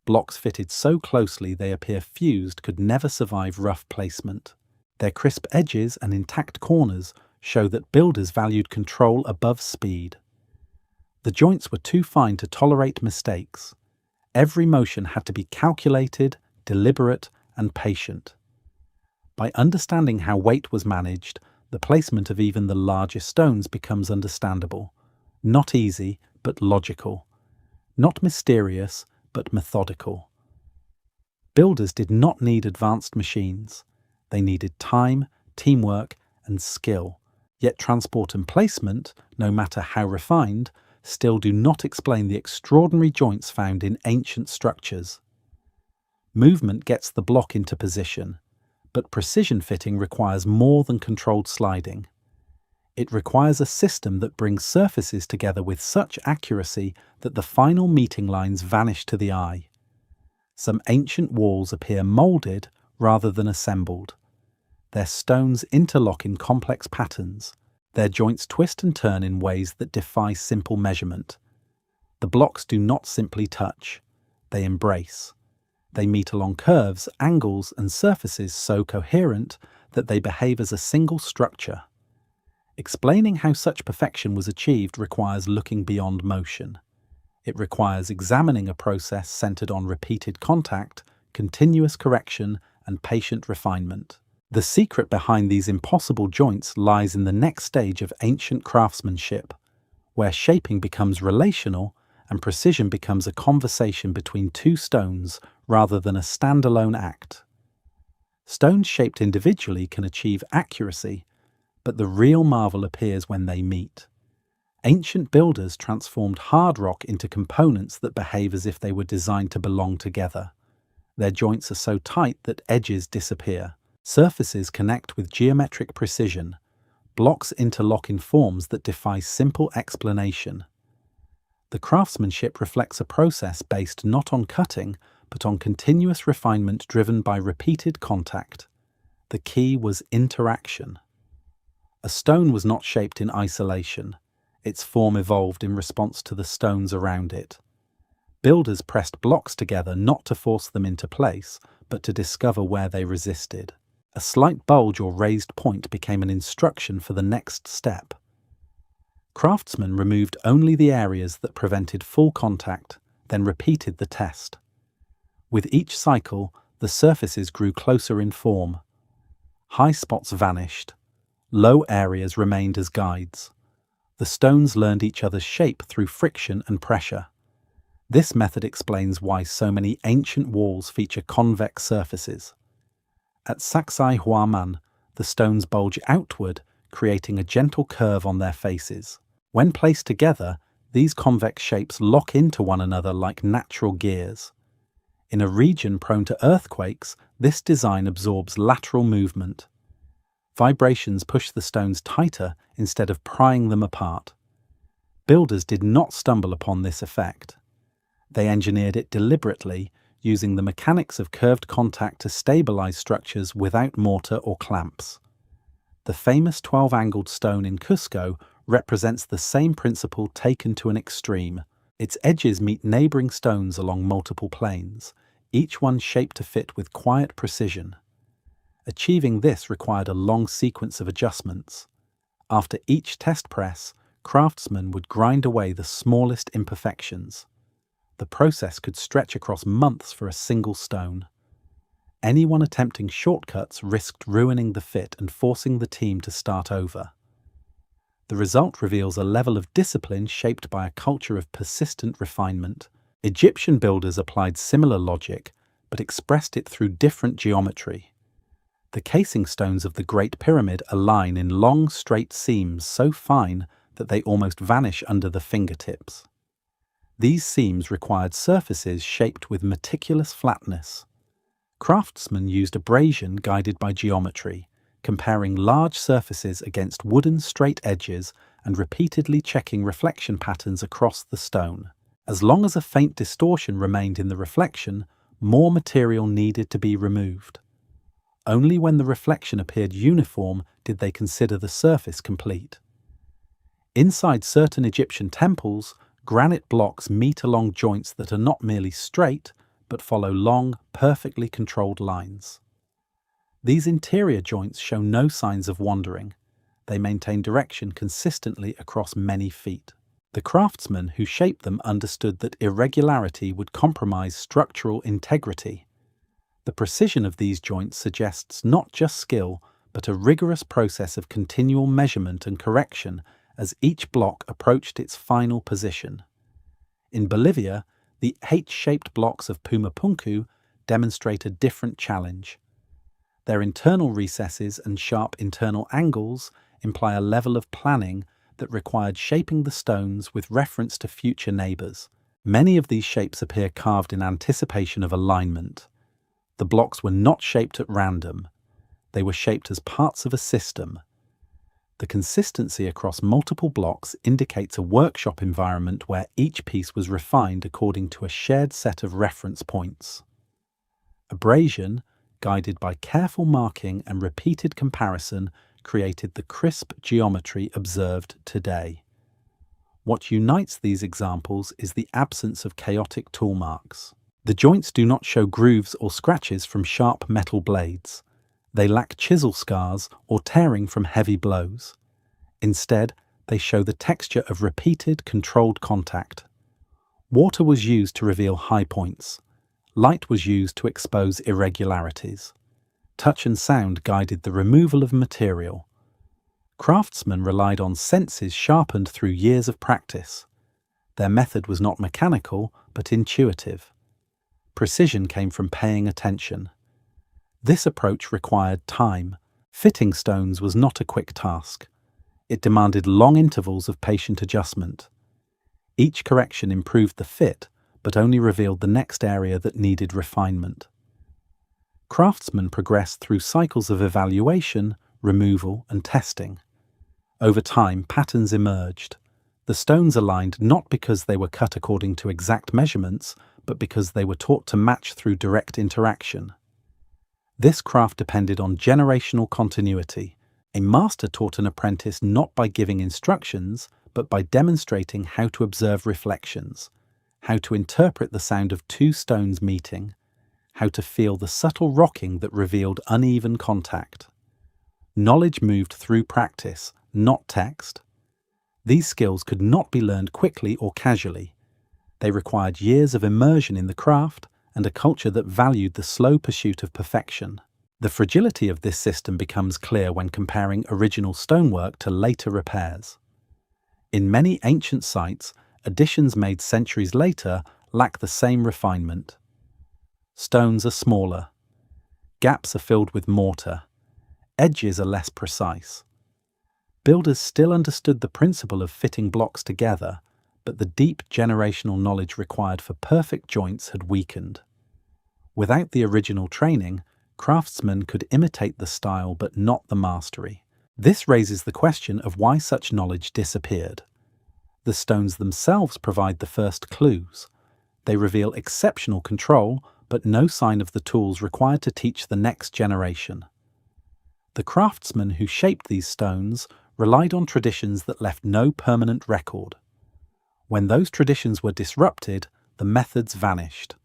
Blocks fitted so closely they appear fused could never survive rough placement. Their crisp edges and intact corners show that builders valued control above speed. The joints were too fine to tolerate mistakes. Every motion had to be calculated, deliberate, and patient. By understanding how weight was managed, the placement of even the largest stones becomes understandable. Not easy, but logical. Not mysterious, but methodical. Builders did not need advanced machines. They needed time, teamwork, and skill. Yet transport and placement, no matter how refined, still do not explain the extraordinary joints found in ancient structures. Movement gets the block into position, but precision fitting requires more than controlled sliding. It requires a system that brings surfaces together with such accuracy that the final meeting lines vanish to the eye. Some ancient walls appear moulded rather than assembled. Their stones interlock in complex patterns. Their joints twist and turn in ways that defy simple measurement. The blocks do not simply touch, they embrace. They meet along curves, angles, and surfaces so coherent that they behave as a single structure. Explaining how such perfection was achieved requires looking beyond motion. It requires examining a process centered on repeated contact, continuous correction, and patient refinement. The secret behind these impossible joints lies in the next stage of ancient craftsmanship, where shaping becomes relational and precision becomes a conversation between two stones rather than a standalone act. Stones shaped individually can achieve accuracy, but the real marvel appears when they meet. Ancient builders transformed hard rock into components that behave as if they were designed to belong together. Their joints are so tight that edges disappear. Surfaces connect with geometric precision. Blocks interlock in forms that defy simple explanation. The craftsmanship reflects a process based not on cutting, but on continuous refinement driven by repeated contact. The key was interaction. A stone was not shaped in isolation. Its form evolved in response to the stones around it. Builders pressed blocks together not to force them into place, but to discover where they resisted. A slight bulge or raised point became an instruction for the next step. Craftsmen removed only the areas that prevented full contact, then repeated the test. With each cycle, the surfaces grew closer in form. High spots vanished. Low areas remained as guides. The stones learned each other's shape through friction and pressure. This method explains why so many ancient walls feature convex surfaces. At Sacsai Huaman, the stones bulge outward, creating a gentle curve on their faces. When placed together, these convex shapes lock into one another like natural gears. In a region prone to earthquakes, this design absorbs lateral movement. Vibrations push the stones tighter instead of prying them apart. Builders did not stumble upon this effect. They engineered it deliberately, using the mechanics of curved contact to stabilize structures without mortar or clamps. The famous 12-angled stone in Cusco represents the same principle taken to an extreme. Its edges meet neighboring stones along multiple planes, each one shaped to fit with quiet precision. Achieving this required a long sequence of adjustments. After each test press, craftsmen would grind away the smallest imperfections. The process could stretch across months for a single stone. Anyone attempting shortcuts risked ruining the fit and forcing the team to start over. The result reveals a level of discipline shaped by a culture of persistent refinement. Egyptian builders applied similar logic, but expressed it through different geometry. The casing stones of the Great Pyramid align in long, straight seams so fine that they almost vanish under the fingertips. These seams required surfaces shaped with meticulous flatness. Craftsmen used abrasion guided by geometry, comparing large surfaces against wooden straight edges and repeatedly checking reflection patterns across the stone. As long as a faint distortion remained in the reflection, more material needed to be removed. Only when the reflection appeared uniform did they consider the surface complete. Inside certain Egyptian temples, granite blocks meet along joints that are not merely straight, but follow long, perfectly controlled lines. These interior joints show no signs of wandering. They maintain direction consistently across many feet. The craftsmen who shaped them understood that irregularity would compromise structural integrity. The precision of these joints suggests not just skill, but a rigorous process of continual measurement and correction as each block approached its final position. In Bolivia, the H-shaped blocks of Pumapunku demonstrate a different challenge. Their internal recesses and sharp internal angles imply a level of planning that required shaping the stones with reference to future neighbours. Many of these shapes appear carved in anticipation of alignment. The blocks were not shaped at random. They were shaped as parts of a system. The consistency across multiple blocks indicates a workshop environment where each piece was refined according to a shared set of reference points. Abrasion, guided by careful marking and repeated comparison, created the crisp geometry observed today. What unites these examples is the absence of chaotic tool marks. The joints do not show grooves or scratches from sharp metal blades. They lack chisel scars or tearing from heavy blows. Instead, they show the texture of repeated, controlled contact. Water was used to reveal high points. Light was used to expose irregularities. Touch and sound guided the removal of material. Craftsmen relied on senses sharpened through years of practice. Their method was not mechanical, but intuitive. Precision came from paying attention. This approach required time. Fitting stones was not a quick task. It demanded long intervals of patient adjustment. Each correction improved the fit, but only revealed the next area that needed refinement. Craftsmen progressed through cycles of evaluation, removal, and testing. Over time, patterns emerged. The stones aligned not because they were cut according to exact measurements, but because they were taught to match through direct interaction. This craft depended on generational continuity. A master taught an apprentice not by giving instructions, but by demonstrating how to observe reflections, how to interpret the sound of two stones meeting, how to feel the subtle rocking that revealed uneven contact. Knowledge moved through practice, not text. These skills could not be learned quickly or casually. They required years of immersion in the craft and a culture that valued the slow pursuit of perfection. The fragility of this system becomes clear when comparing original stonework to later repairs. In many ancient sites, additions made centuries later lack the same refinement. Stones are smaller. Gaps are filled with mortar. Edges are less precise. Builders still understood the principle of fitting blocks together, but the deep generational knowledge required for perfect joints had weakened. Without the original training, craftsmen could imitate the style but not the mastery. This raises the question of why such knowledge disappeared. The stones themselves provide the first clues. They reveal exceptional control, but no sign of the tools required to teach the next generation. The craftsmen who shaped these stones relied on traditions that left no permanent record. When those traditions were disrupted, the methods vanished.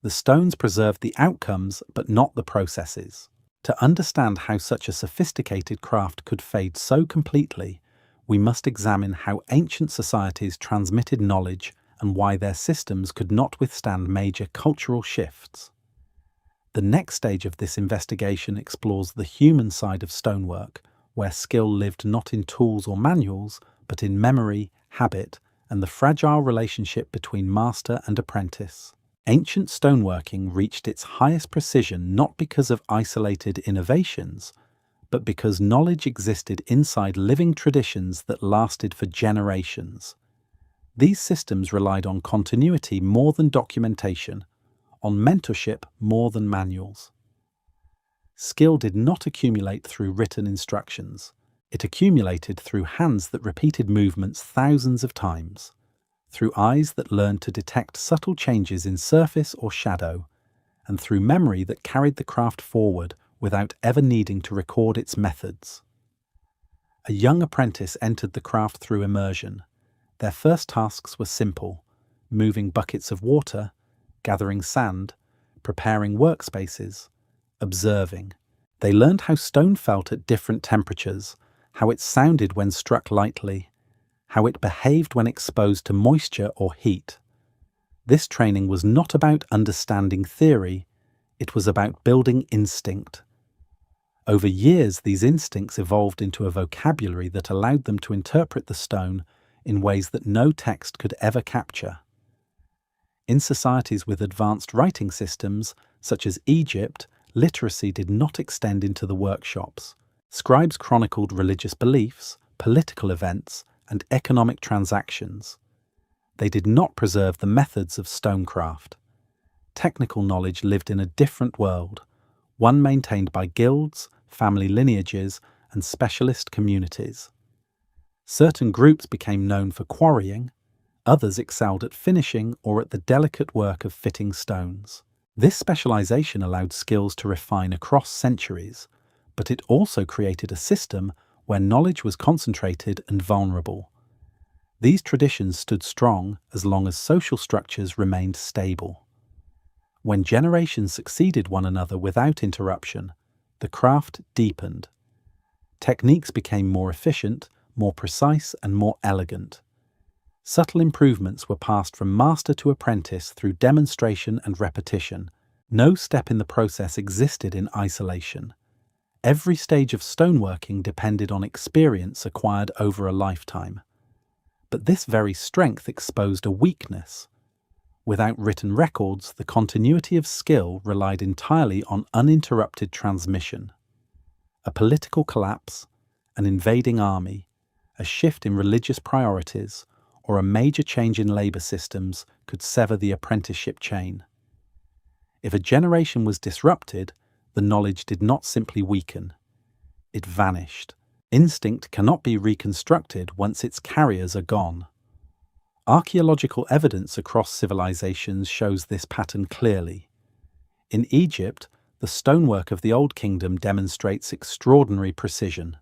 The stones preserved the outcomes, but not the processes. To understand how such a sophisticated craft could fade so completely, we must examine how ancient societies transmitted knowledge and why their systems could not withstand major cultural shifts. The next stage of this investigation explores the human side of stonework, where skill lived not in tools or manuals, but in memory, habit, and the fragile relationship between master and apprentice. Ancient stoneworking reached its highest precision not because of isolated innovations, but because knowledge existed inside living traditions that lasted for generations. These systems relied on continuity more than documentation, on mentorship more than manuals. Skill did not accumulate through written instructions. It accumulated through hands that repeated movements thousands of times, through eyes that learned to detect subtle changes in surface or shadow, and through memory that carried the craft forward without ever needing to record its methods. A young apprentice entered the craft through immersion. Their first tasks were simple: moving buckets of water, gathering sand, preparing workspaces, observing. They learned how stone felt at different temperatures, how it sounded when struck lightly, how it behaved when exposed to moisture or heat. This training was not about understanding theory, it was about building instinct. Over years, these instincts evolved into a vocabulary that allowed them to interpret the stone in ways that no text could ever capture. In societies with advanced writing systems, such as Egypt, literacy did not extend into the workshops. Scribes chronicled religious beliefs, political events, and economic transactions. They did not preserve the methods of stonecraft. Technical knowledge lived in a different world, one maintained by guilds, family lineages, and specialist communities. Certain groups became known for quarrying, others excelled at finishing or at the delicate work of fitting stones. This specialization allowed skills to refine across centuries, but it also created a system where knowledge was concentrated and vulnerable. These traditions stood strong as long as social structures remained stable. When generations succeeded one another without interruption, the craft deepened. Techniques became more efficient, more precise, and more elegant. Subtle improvements were passed from master to apprentice through demonstration and repetition. No step in the process existed in isolation. Every stage of stoneworking depended on experience acquired over a lifetime. But this very strength exposed a weakness. Without written records, the continuity of skill relied entirely on uninterrupted transmission. A political collapse, an invading army, a shift in religious priorities, or a major change in labour systems could sever the apprenticeship chain. If a generation was disrupted, the knowledge did not simply weaken, it vanished. Instinct cannot be reconstructed once its carriers are gone. Archaeological evidence across civilizations shows this pattern clearly. In Egypt, the stonework of the Old Kingdom demonstrates extraordinary precision.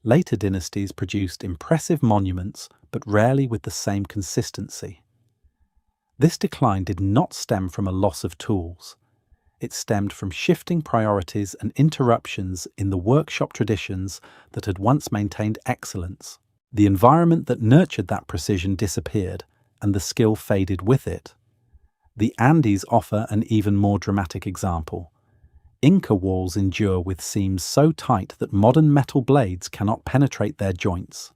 Later dynasties produced impressive monuments, but rarely with the same consistency. This decline did not stem from a loss of tools. It stemmed from shifting priorities and interruptions in the workshop traditions that had once maintained excellence. The environment that nurtured that precision disappeared, and the skill faded with it. The Andes offer an even more dramatic example. Inca walls endure with seams so tight that modern metal blades cannot penetrate their joints.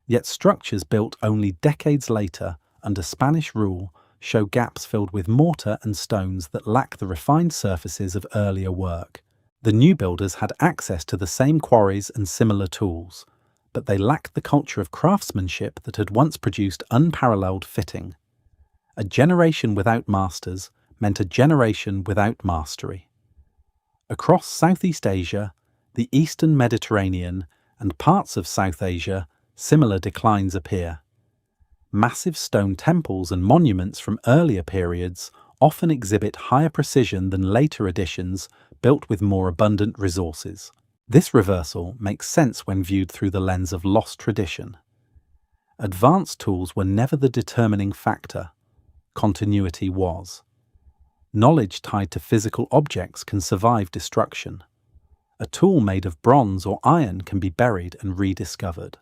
Yet structures built only decades later, under Spanish rule, show gaps filled with mortar and stones that lack the refined surfaces of earlier work. The new builders had access to the same quarries and similar tools, but they lacked the culture of craftsmanship that had once produced unparalleled fitting. A generation without masters meant a generation without mastery. Across Southeast Asia, the Eastern Mediterranean, and parts of South Asia, similar declines appear. Massive stone temples and monuments from earlier periods often exhibit higher precision than later additions built with more abundant resources. This reversal makes sense when viewed through the lens of lost tradition. Advanced tools were never the determining factor. Continuity was. Knowledge tied to physical objects can survive destruction. A tool made of bronze or iron can be buried and rediscovered.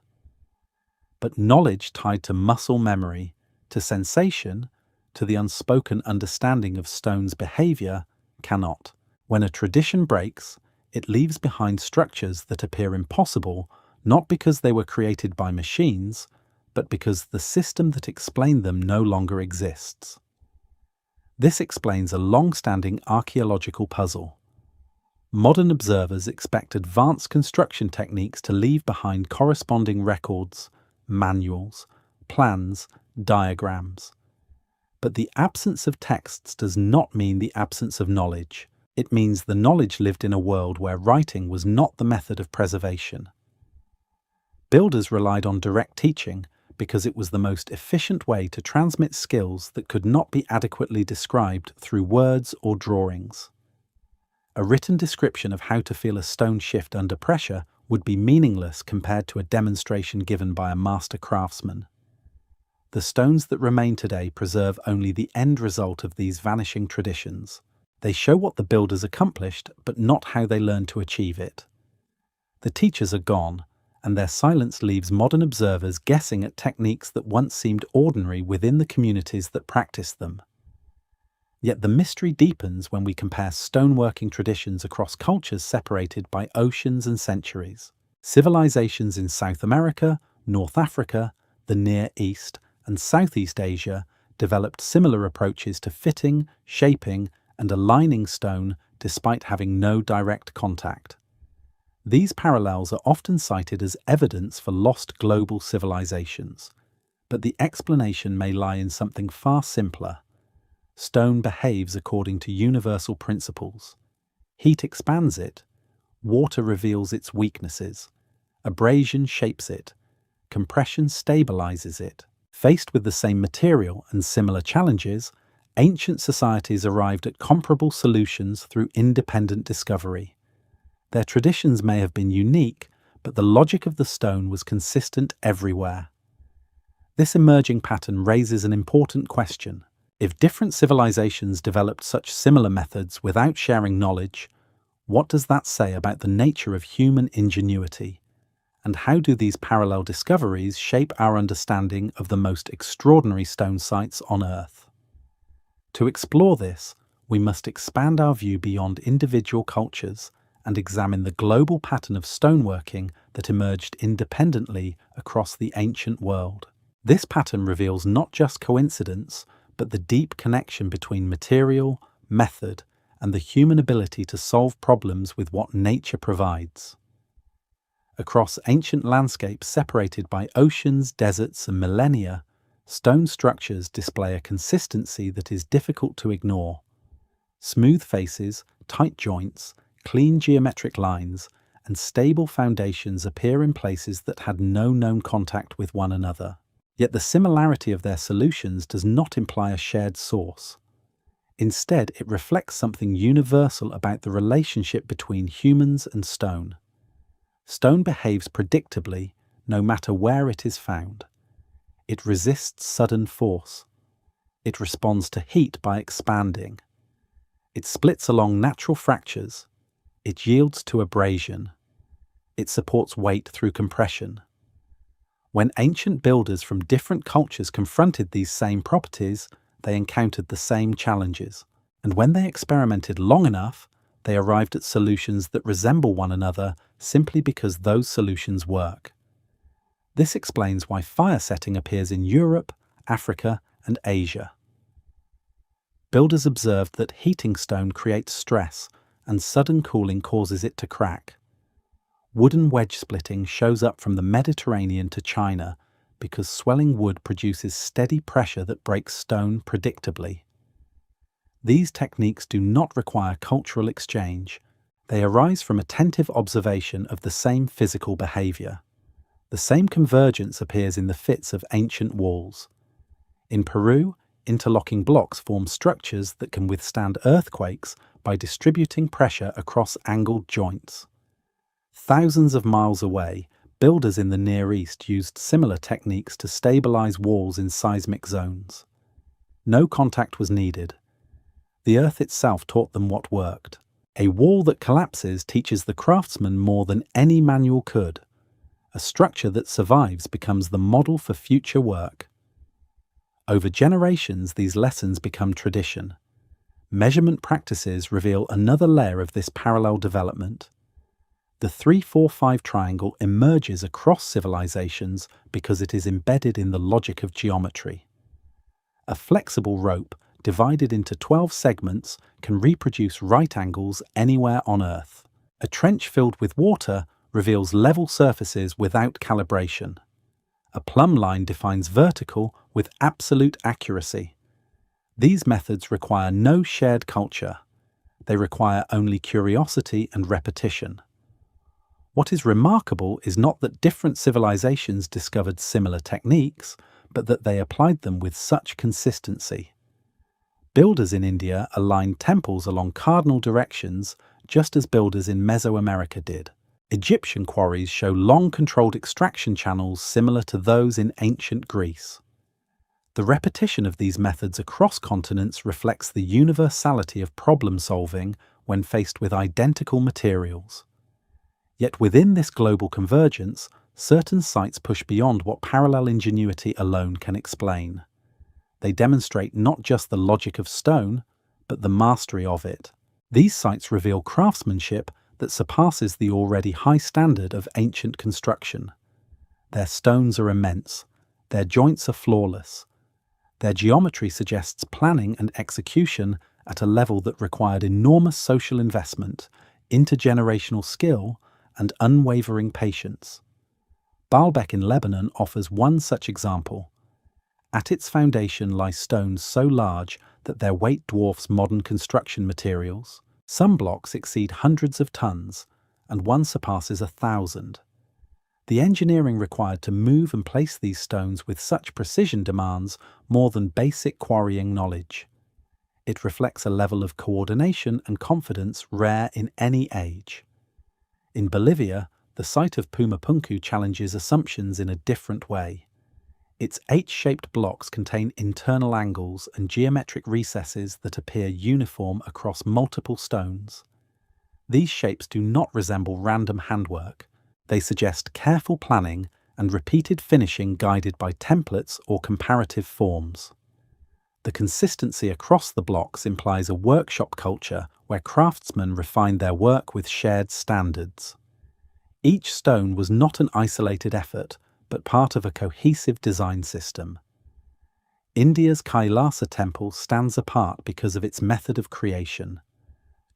But knowledge tied to muscle memory, to sensation, to the unspoken understanding of stone's behavior cannot. When a tradition breaks, it leaves behind structures that appear impossible, not because they were created by machines, but because the system that explained them no longer exists. This explains a long-standing archaeological puzzle. Modern observers expect advanced construction techniques to leave behind corresponding records, manuals, plans, diagrams. But the absence of texts does not mean the absence of knowledge. It means the knowledge lived in a world where writing was not the method of preservation. Builders relied on direct teaching because it was the most efficient way to transmit skills that could not be adequately described through words or drawings. A written description of how to feel a stone shift under pressure would be meaningless compared to a demonstration given by a master craftsman. The stones that remain today preserve only the end result of these vanishing traditions. They show what the builders accomplished, but not how they learned to achieve it. The teachers are gone, and their silence leaves modern observers guessing at techniques that once seemed ordinary within the communities that practiced them. Yet the mystery deepens when we compare stoneworking traditions across cultures separated by oceans and centuries. Civilizations in South America, North Africa, the Near East, and Southeast Asia developed similar approaches to fitting, shaping, and aligning stone despite having no direct contact. These parallels are often cited as evidence for lost global civilizations, but the explanation may lie in something far simpler. Stone behaves according to universal principles. Heat expands it, water reveals its weaknesses, abrasion shapes it, compression stabilizes it. Faced with the same material and similar challenges, ancient societies arrived at comparable solutions through independent discovery. Their traditions may have been unique, but the logic of the stone was consistent everywhere. This emerging pattern raises an important question. If different civilizations developed such similar methods without sharing knowledge, what does that say about the nature of human ingenuity? And how do these parallel discoveries shape our understanding of the most extraordinary stone sites on Earth? To explore this, we must expand our view beyond individual cultures and examine the global pattern of stoneworking that emerged independently across the ancient world. This pattern reveals not just coincidence, but the deep connection between material, method, and the human ability to solve problems with what nature provides. Across ancient landscapes separated by oceans, deserts, and millennia, stone structures display a consistency that is difficult to ignore. Smooth faces, tight joints, clean geometric lines, and stable foundations appear in places that had no known contact with one another. Yet the similarity of their solutions does not imply a shared source. Instead, it reflects something universal about the relationship between humans and stone. Stone behaves predictably, no matter where it is found. It resists sudden force. It responds to heat by expanding. It splits along natural fractures. It yields to abrasion. It supports weight through compression. When ancient builders from different cultures confronted these same properties, they encountered the same challenges. And when they experimented long enough, they arrived at solutions that resemble one another simply because those solutions work. This explains why fire setting appears in Europe, Africa, and Asia. Builders observed that heating stone creates stress, and sudden cooling causes it to crack. Wooden wedge splitting shows up from the Mediterranean to China because swelling wood produces steady pressure that breaks stone predictably. These techniques do not require cultural exchange. They arise from attentive observation of the same physical behavior. The same convergence appears in the fits of ancient walls. In Peru, interlocking blocks form structures that can withstand earthquakes by distributing pressure across angled joints. Thousands of miles away, builders in the Near East used similar techniques to stabilize walls in seismic zones. No contact was needed. The earth itself taught them what worked. A wall that collapses teaches the craftsman more than any manual could. A structure that survives becomes the model for future work. Over generations, these lessons become tradition. Measurement practices reveal another layer of this parallel development. The 3-4-5 triangle emerges across civilizations because it is embedded in the logic of geometry. A flexible rope, divided into 12 segments, can reproduce right angles anywhere on Earth. A trench filled with water reveals level surfaces without calibration. A plumb line defines vertical with absolute accuracy. These methods require no shared culture. They require only curiosity and repetition. What is remarkable is not that different civilizations discovered similar techniques, but that they applied them with such consistency. Builders in India aligned temples along cardinal directions, just as builders in Mesoamerica did. Egyptian quarries show long controlled extraction channels similar to those in ancient Greece. The repetition of these methods across continents reflects the universality of problem solving when faced with identical materials. Yet within this global convergence, certain sites push beyond what parallel ingenuity alone can explain. They demonstrate not just the logic of stone, but the mastery of it. These sites reveal craftsmanship that surpasses the already high standard of ancient construction. Their stones are immense. Their joints are flawless. Their geometry suggests planning and execution at a level that required enormous social investment, intergenerational skill, and unwavering patience. Baalbek in Lebanon offers one such example. At its foundation lie stones so large that their weight dwarfs modern construction materials. Some blocks exceed hundreds of tons, and one surpasses 1,000. The engineering required to move and place these stones with such precision demands more than basic quarrying knowledge. It reflects a level of coordination and confidence rare in any age. In Bolivia, the site of Pumapunku challenges assumptions in a different way. Its H-shaped blocks contain internal angles and geometric recesses that appear uniform across multiple stones. These shapes do not resemble random handwork. They suggest careful planning and repeated finishing guided by templates or comparative forms. The consistency across the blocks implies a workshop culture where craftsmen refine their work with shared standards. Each stone was not an isolated effort, but part of a cohesive design system. India's Kailasa temple stands apart because of its method of creation.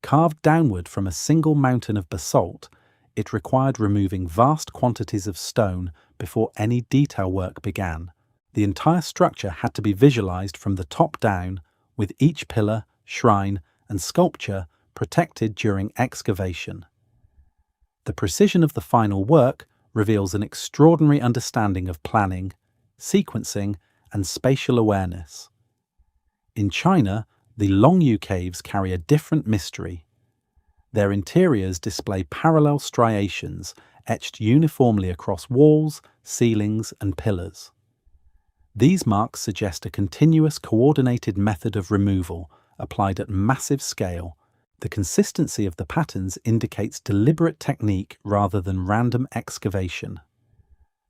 Carved downward from a single mountain of basalt, it required removing vast quantities of stone before any detail work began. The entire structure had to be visualized from the top down, with each pillar, shrine, and sculpture protected during excavation. The precision of the final work reveals an extraordinary understanding of planning, sequencing, and spatial awareness. In China, the Longyu caves carry a different mystery. Their interiors display parallel striations etched uniformly across walls, ceilings, and pillars. These marks suggest a continuous, coordinated method of removal applied at massive scale. The consistency of the patterns indicates deliberate technique rather than random excavation.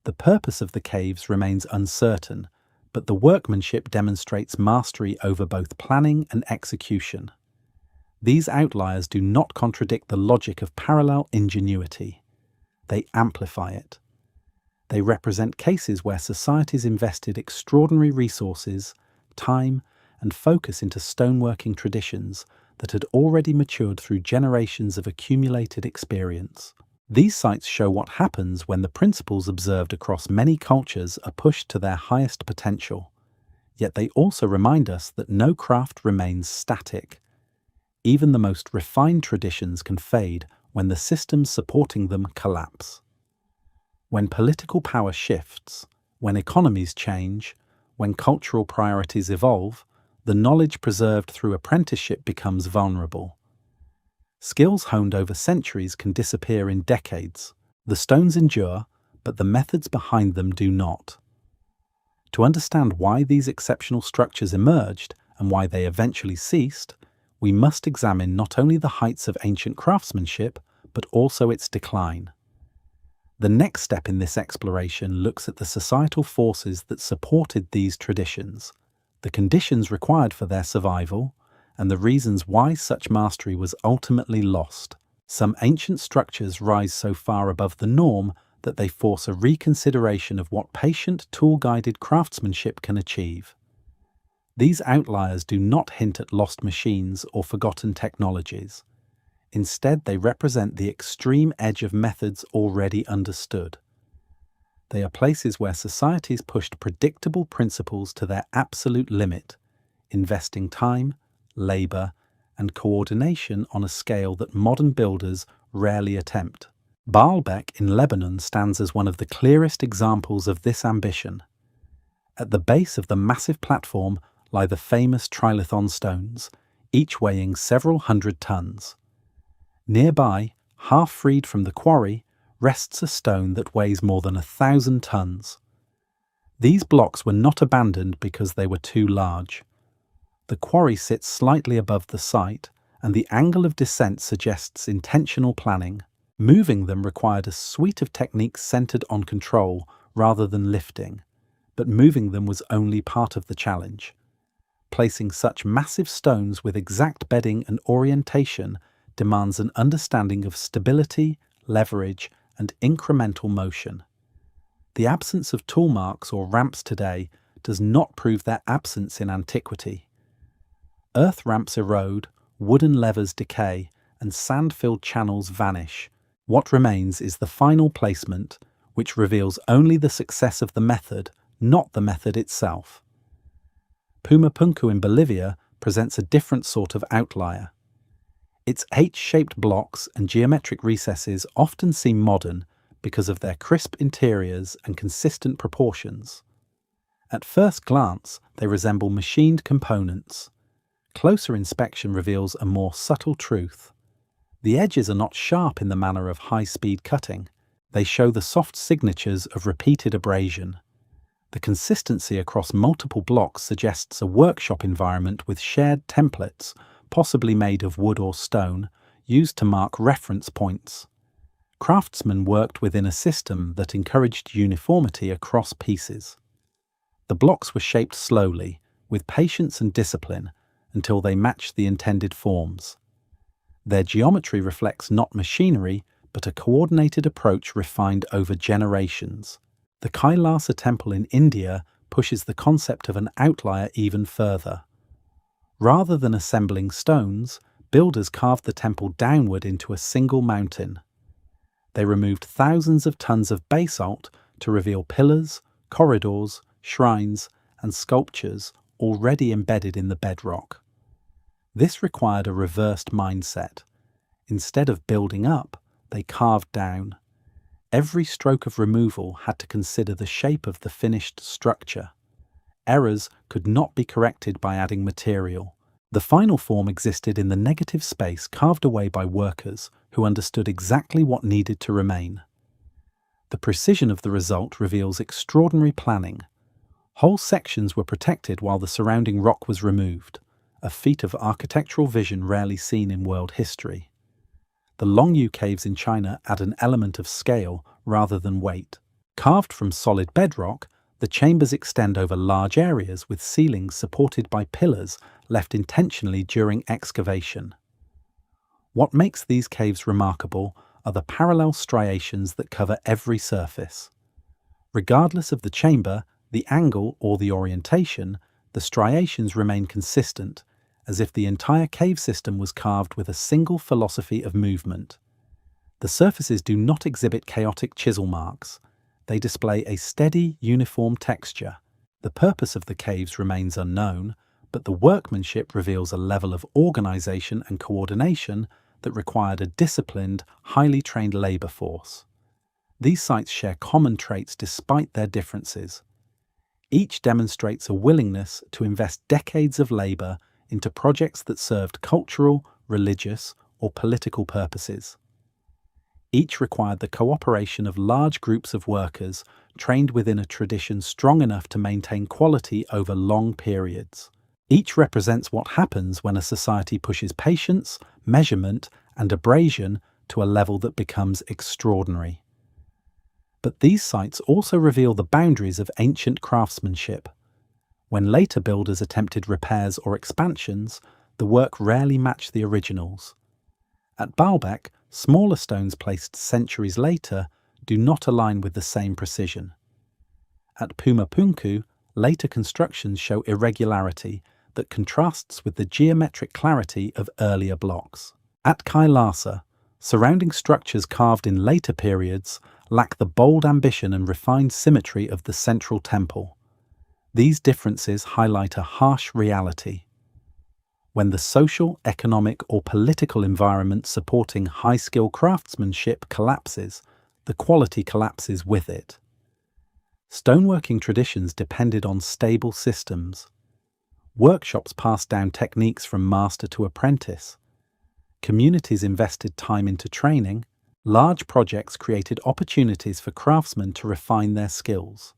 The purpose of the caves remains uncertain, but the workmanship demonstrates mastery over both planning and execution. These outliers do not contradict the logic of parallel ingenuity. They amplify it. They represent cases where societies invested extraordinary resources, time, and focus into stoneworking traditions that had already matured through generations of accumulated experience. These sites show what happens when the principles observed across many cultures are pushed to their highest potential. Yet they also remind us that no craft remains static. Even the most refined traditions can fade when the systems supporting them collapse. When political power shifts, when economies change, when cultural priorities evolve, the knowledge preserved through apprenticeship becomes vulnerable. Skills honed over centuries can disappear in decades. The stones endure, but the methods behind them do not. To understand why these exceptional structures emerged and why they eventually ceased, we must examine not only the heights of ancient craftsmanship, but also its decline. The next step in this exploration looks at the societal forces that supported these traditions, the conditions required for their survival, and the reasons why such mastery was ultimately lost. Some ancient structures rise so far above the norm that they force a reconsideration of what patient, tool-guided craftsmanship can achieve. These outliers do not hint at lost machines or forgotten technologies. Instead, they represent the extreme edge of methods already understood. They are places where societies pushed predictable principles to their absolute limit, investing time, labor, and coordination on a scale that modern builders rarely attempt. Baalbek in Lebanon stands as one of the clearest examples of this ambition. At the base of the massive platform lie the famous trilithon stones, each weighing several hundred tons. Nearby, half freed from the quarry, rests a stone that weighs more than 1,000 tons. These blocks were not abandoned because they were too large. The quarry sits slightly above the site, and the angle of descent suggests intentional planning. Moving them required a suite of techniques centered on control rather than lifting, but moving them was only part of the challenge. Placing such massive stones with exact bedding and orientation demands an understanding of stability, leverage, and incremental motion. The absence of tool marks or ramps today does not prove their absence in antiquity. Earth ramps erode, wooden levers decay, and sand-filled channels vanish. What remains is the final placement, which reveals only the success of the method, not the method itself. Pumapunku in Bolivia presents a different sort of outlier. Its H-shaped blocks and geometric recesses often seem modern because of their crisp interiors and consistent proportions. At first glance, they resemble machined components. Closer inspection reveals a more subtle truth. The edges are not sharp in the manner of high-speed cutting. They show the soft signatures of repeated abrasion. The consistency across multiple blocks suggests a workshop environment with shared templates, possibly made of wood or stone, used to mark reference points. Craftsmen worked within a system that encouraged uniformity across pieces. The blocks were shaped slowly, with patience and discipline, until they matched the intended forms. Their geometry reflects not machinery, but a coordinated approach refined over generations. The Kailasa temple in India pushes the concept of an outlier even further. Rather than assembling stones, builders carved the temple downward into a single mountain. They removed thousands of tons of basalt to reveal pillars, corridors, shrines, and sculptures already embedded in the bedrock. This required a reversed mindset. Instead of building up, they carved down. Every stroke of removal had to consider the shape of the finished structure. Errors could not be corrected by adding material. The final form existed in the negative space carved away by workers who understood exactly what needed to remain. The precision of the result reveals extraordinary planning. Whole sections were protected while the surrounding rock was removed, a feat of architectural vision rarely seen in world history. The Longyu caves in China add an element of scale rather than weight. Carved from solid bedrock, the chambers extend over large areas with ceilings supported by pillars left intentionally during excavation. What makes these caves remarkable are the parallel striations that cover every surface. Regardless of the chamber, the angle, or the orientation, the striations remain consistent, as if the entire cave system was carved with a single philosophy of movement. The surfaces do not exhibit chaotic chisel marks. They display a steady, uniform texture. The purpose of the caves remains unknown, but the workmanship reveals a level of organization and coordination that required a disciplined, highly trained labor force. These sites share common traits despite their differences. Each demonstrates a willingness to invest decades of labor into projects that served cultural, religious, or political purposes. Each required the cooperation of large groups of workers trained within a tradition strong enough to maintain quality over long periods. Each represents what happens when a society pushes patience, measurement, and abrasion to a level that becomes extraordinary. But these sites also reveal the boundaries of ancient craftsmanship. When later builders attempted repairs or expansions, the work rarely matched the originals. At Baalbek, smaller stones placed centuries later do not align with the same precision. At Pumapunku, later constructions show irregularity that contrasts with the geometric clarity of earlier blocks. At Kailasa, surrounding structures carved in later periods lack the bold ambition and refined symmetry of the central temple. These differences highlight a harsh reality. When the social, economic, or political environment supporting high-skill craftsmanship collapses, the quality collapses with it. Stoneworking traditions depended on stable systems. Workshops passed down techniques from master to apprentice. Communities invested time into training. Large projects created opportunities for craftsmen to refine their skills.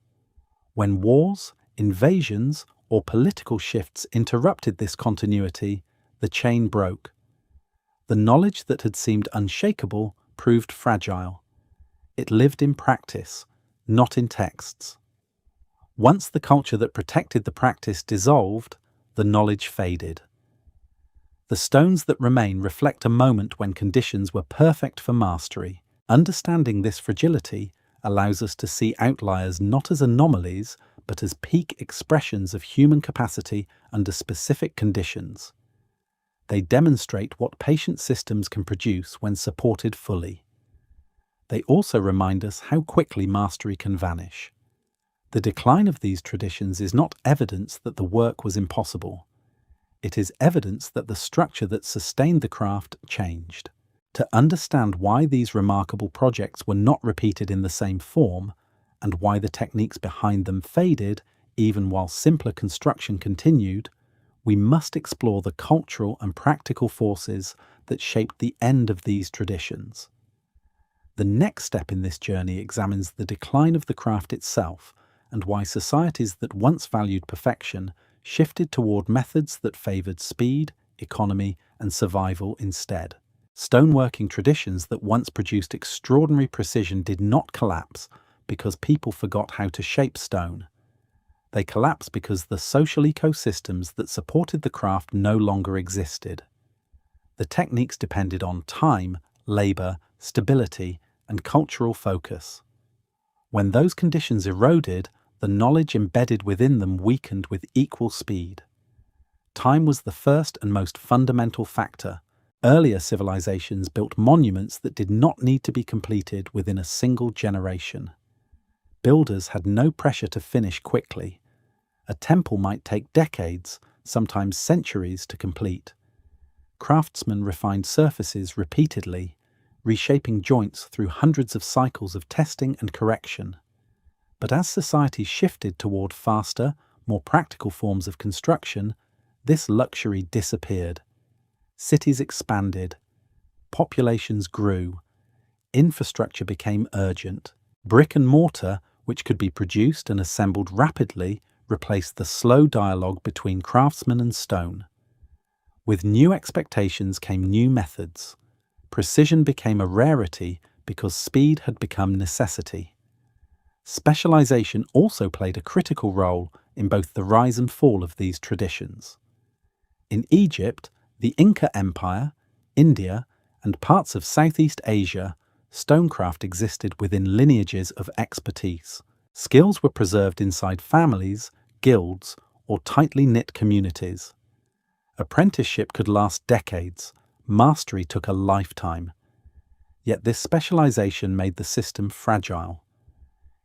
When wars, invasions, or political shifts interrupted this continuity, the chain broke. The knowledge that had seemed unshakable proved fragile. It lived in practice, not in texts. Once the culture that protected the practice dissolved, the knowledge faded. The stones that remain reflect a moment when conditions were perfect for mastery. Understanding this fragility allows us to see outliers not as anomalies, but as peak expressions of human capacity under specific conditions. They demonstrate what patient systems can produce when supported fully. They also remind us how quickly mastery can vanish. The decline of these traditions is not evidence that the work was impossible. It is evidence that the structure that sustained the craft changed. To understand why these remarkable projects were not repeated in the same form, and why the techniques behind them faded, even while simpler construction continued, we must explore the cultural and practical forces that shaped the end of these traditions. The next step in this journey examines the decline of the craft itself and why societies that once valued perfection shifted toward methods that favored speed, economy, and survival instead. Stoneworking traditions that once produced extraordinary precision did not collapse because people forgot how to shape stone. They collapsed because the social ecosystems that supported the craft no longer existed. The techniques depended on time, labor, stability, and cultural focus. When those conditions eroded, the knowledge embedded within them weakened with equal speed. Time was the first and most fundamental factor. Earlier civilizations built monuments that did not need to be completed within a single generation. Builders had no pressure to finish quickly. A temple might take decades, sometimes centuries, to complete. Craftsmen refined surfaces repeatedly, reshaping joints through hundreds of cycles of testing and correction. But as society shifted toward faster, more practical forms of construction, this luxury disappeared. Cities expanded, populations grew, infrastructure became urgent. Brick and mortar, which could be produced and assembled rapidly, replaced the slow dialogue between craftsman and stone. With new expectations came new methods. Precision became a rarity because speed had become necessity. Specialization also played a critical role in both the rise and fall of these traditions. In Egypt, the Inca Empire, India, and parts of Southeast Asia, stonecraft existed within lineages of expertise. Skills were preserved inside families, guilds, or tightly knit communities. Apprenticeship could last decades, mastery took a lifetime. Yet this specialization made the system fragile.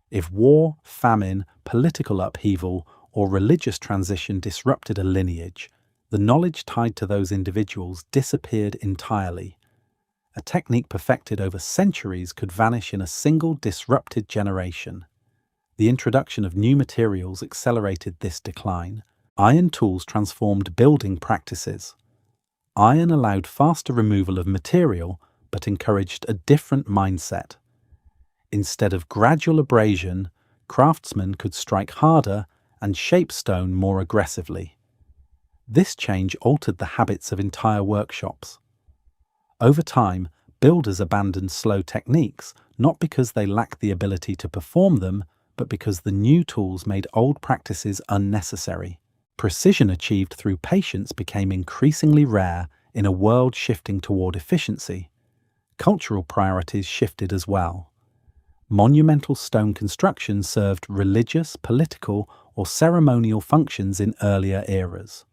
If war, famine, political upheaval, or religious transition disrupted a lineage, the knowledge tied to those individuals disappeared entirely. A technique perfected over centuries could vanish in a single disrupted generation. The introduction of new materials accelerated this decline. Iron tools transformed building practices. Iron allowed faster removal of material, but encouraged a different mindset. Instead of gradual abrasion, craftsmen could strike harder and shape stone more aggressively. This change altered the habits of entire workshops. Over time, builders abandoned slow techniques, not because they lacked the ability to perform them, but because the new tools made old practices unnecessary. Precision achieved through patience became increasingly rare in a world shifting toward efficiency. Cultural priorities shifted as well. Monumental stone construction served religious, political, or ceremonial functions in earlier eras.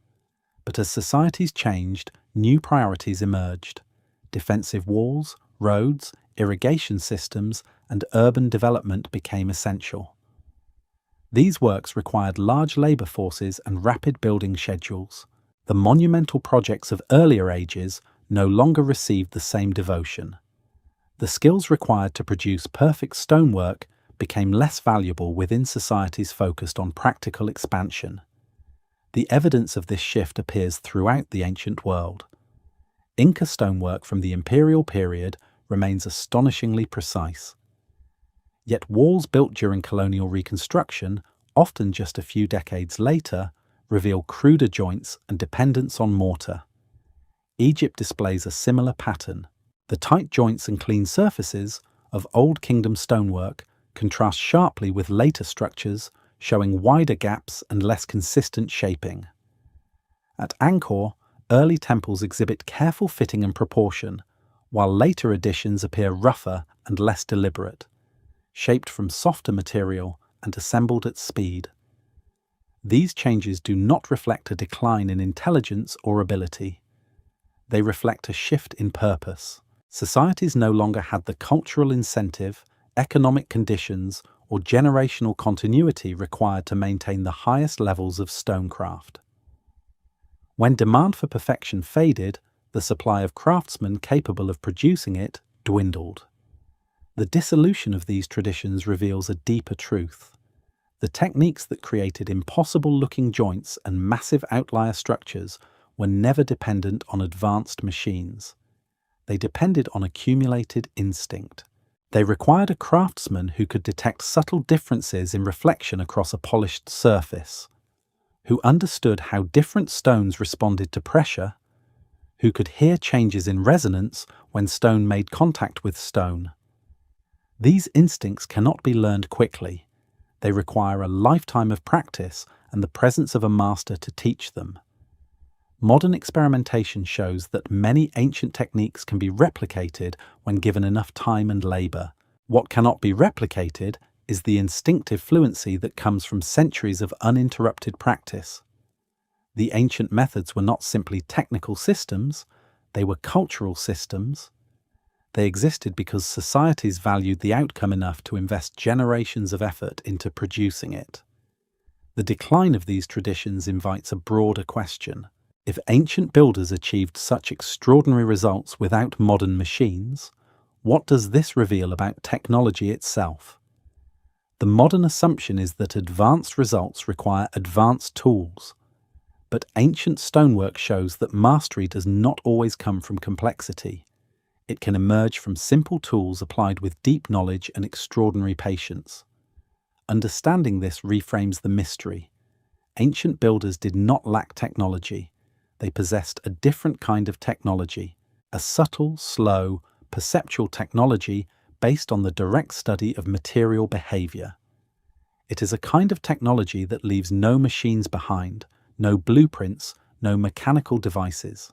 But as societies changed, new priorities emerged. Defensive walls, roads, irrigation systems, and urban development became essential. These works required large labor forces and rapid building schedules. The monumental projects of earlier ages no longer received the same devotion. The skills required to produce perfect stonework became less valuable within societies focused on practical expansion. The evidence of this shift appears throughout the ancient world. Inca stonework from the imperial period remains astonishingly precise. Yet walls built during colonial reconstruction, often just a few decades later, reveal cruder joints and dependence on mortar. Egypt displays a similar pattern. The tight joints and clean surfaces of Old Kingdom stonework contrast sharply with later structures, showing wider gaps and less consistent shaping. At Angkor, early temples exhibit careful fitting and proportion, while later additions appear rougher and less deliberate, shaped from softer material and assembled at speed. These changes do not reflect a decline in intelligence or ability. They reflect a shift in purpose. Societies no longer had the cultural incentive, economic conditions, or generational continuity required to maintain the highest levels of stonecraft. When demand for perfection faded, the supply of craftsmen capable of producing it dwindled. The dissolution of these traditions reveals a deeper truth. The techniques that created impossible-looking joints and massive outlier structures were never dependent on advanced machines. They depended on accumulated instinct. They required a craftsman who could detect subtle differences in reflection across a polished surface, who understood how different stones responded to pressure, who could hear changes in resonance when stone made contact with stone. These instincts cannot be learned quickly. They require a lifetime of practice and the presence of a master to teach them. Modern experimentation shows that many ancient techniques can be replicated when given enough time and labor. What cannot be replicated is the instinctive fluency that comes from centuries of uninterrupted practice. The ancient methods were not simply technical systems, They were cultural systems. They existed because societies valued the outcome enough to invest generations of effort into producing it. The decline of these traditions invites a broader question. If ancient builders achieved such extraordinary results without modern machines, what does this reveal about technology itself? The modern assumption is that advanced results require advanced tools, but ancient stonework shows that mastery does not always come from complexity. It can emerge from simple tools applied with deep knowledge and extraordinary patience. Understanding this reframes the mystery. Ancient builders did not lack technology. They possessed a different kind of technology, a subtle, slow, perceptual technology based on the direct study of material behavior. It is a kind of technology that leaves no machines behind, no blueprints, no mechanical devices.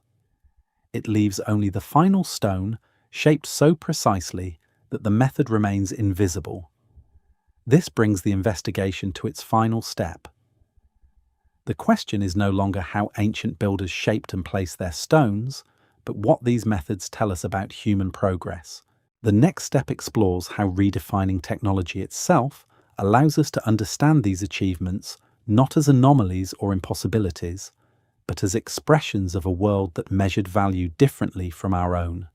It leaves only the final stone, shaped so precisely that the method remains invisible. This brings the investigation to its final step. The question is no longer how ancient builders shaped and placed their stones, but what these methods tell us about human progress. The next step explores how redefining technology itself allows us to understand these achievements not as anomalies or impossibilities, but as expressions of a world that measured value differently from our own.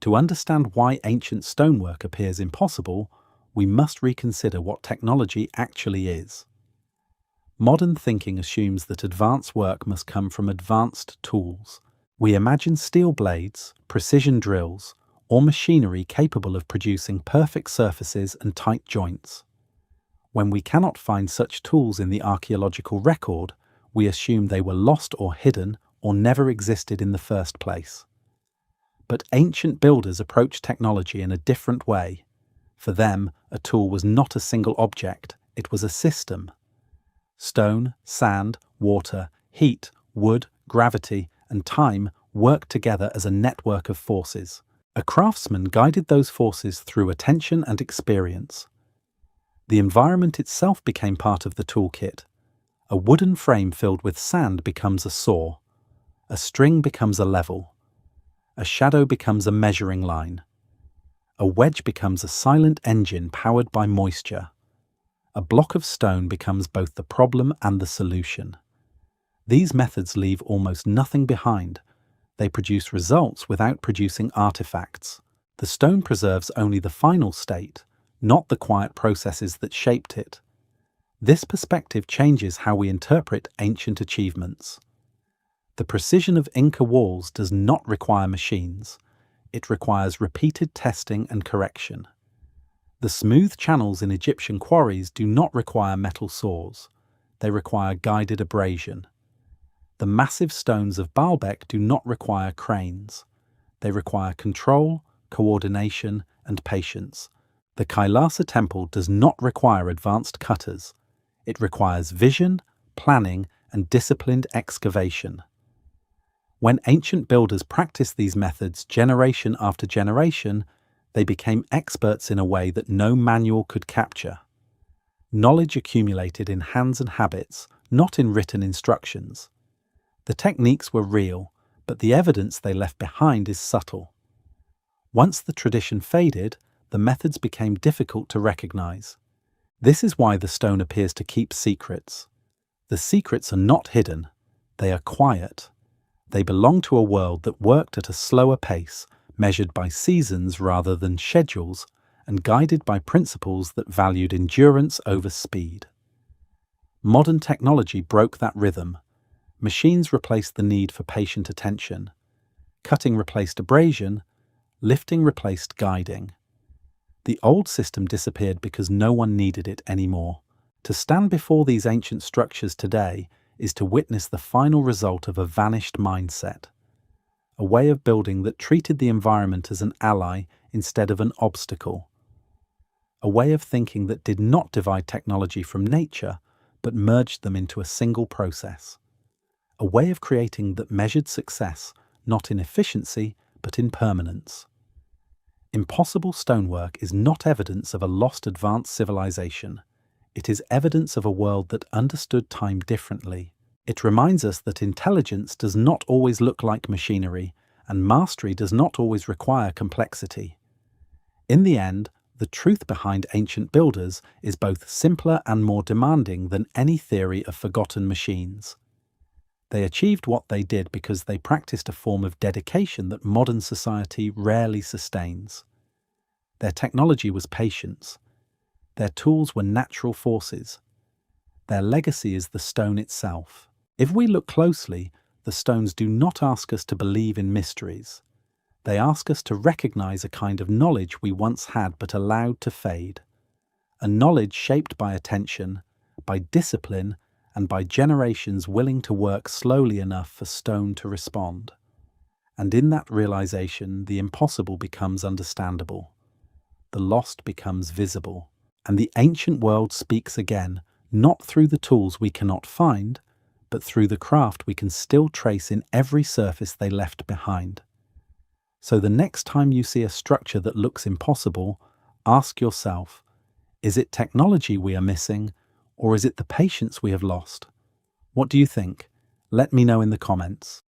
To understand why ancient stonework appears impossible, we must reconsider what technology actually is. Modern thinking assumes that advanced work must come from advanced tools. We imagine steel blades, precision drills, or machinery capable of producing perfect surfaces and tight joints. When we cannot find such tools in the archaeological record, we assume they were lost or hidden or never existed in the first place. But ancient builders approached technology in a different way. For them, a tool was not a single object, it was a system. Stone, sand, water, heat, wood, gravity, and time worked together as a network of forces. A craftsman guided those forces through attention and experience. The environment itself became part of the toolkit. A wooden frame filled with sand becomes a saw. A string becomes a level. A shadow becomes a measuring line. A wedge becomes a silent engine powered by moisture. A block of stone becomes both the problem and the solution. These methods leave almost nothing behind. They produce results without producing artifacts. The stone preserves only the final state, not the quiet processes that shaped it. This perspective changes how we interpret ancient achievements. The precision of Inca walls does not require machines. It requires repeated testing and correction. The smooth channels in Egyptian quarries do not require metal saws. They require guided abrasion. The massive stones of Baalbek do not require cranes. They require control, coordination, and patience. The Kailasa temple does not require advanced cutters. It requires vision, planning, and disciplined excavation. When ancient builders practiced these methods generation after generation, they became experts in a way that no manual could capture. Knowledge accumulated in hands and habits, not in written instructions. The techniques were real, but the evidence they left behind is subtle. Once the tradition faded, the methods became difficult to recognize. This is why the stone appears to keep secrets. The secrets are not hidden, they are quiet. They belong to a world that worked at a slower pace, measured by seasons rather than schedules, and guided by principles that valued endurance over speed. Modern technology broke that rhythm. Machines replaced the need for patient attention. Cutting replaced abrasion. Lifting replaced guiding. The old system disappeared because no one needed it anymore. To stand before these ancient structures today is to witness the final result of a vanished mindset. A way of building that treated the environment as an ally instead of an obstacle. A way of thinking that did not divide technology from nature, but merged them into a single process. A way of creating that measured success not in efficiency, but in permanence. Impossible stonework is not evidence of a lost advanced civilization. It is evidence of a world that understood time differently. It reminds us that intelligence does not always look like machinery, and mastery does not always require complexity. In the end, the truth behind ancient builders is both simpler and more demanding than any theory of forgotten machines. They achieved what they did because they practiced a form of dedication that modern society rarely sustains. Their technology was patience. Their tools were natural forces. Their legacy is the stone itself. If we look closely, the stones do not ask us to believe in mysteries. They ask us to recognize a kind of knowledge we once had but allowed to fade. A knowledge shaped by attention, by discipline, and by generations willing to work slowly enough for stone to respond. And in that realization, the impossible becomes understandable. The lost becomes visible. And the ancient world speaks again, not through the tools we cannot find, but through the craft we can still trace in every surface they left behind. So the next time you see a structure that looks impossible, ask yourself, is it technology we are missing, or is it the patience we have lost? What do you think? Let me know in the comments.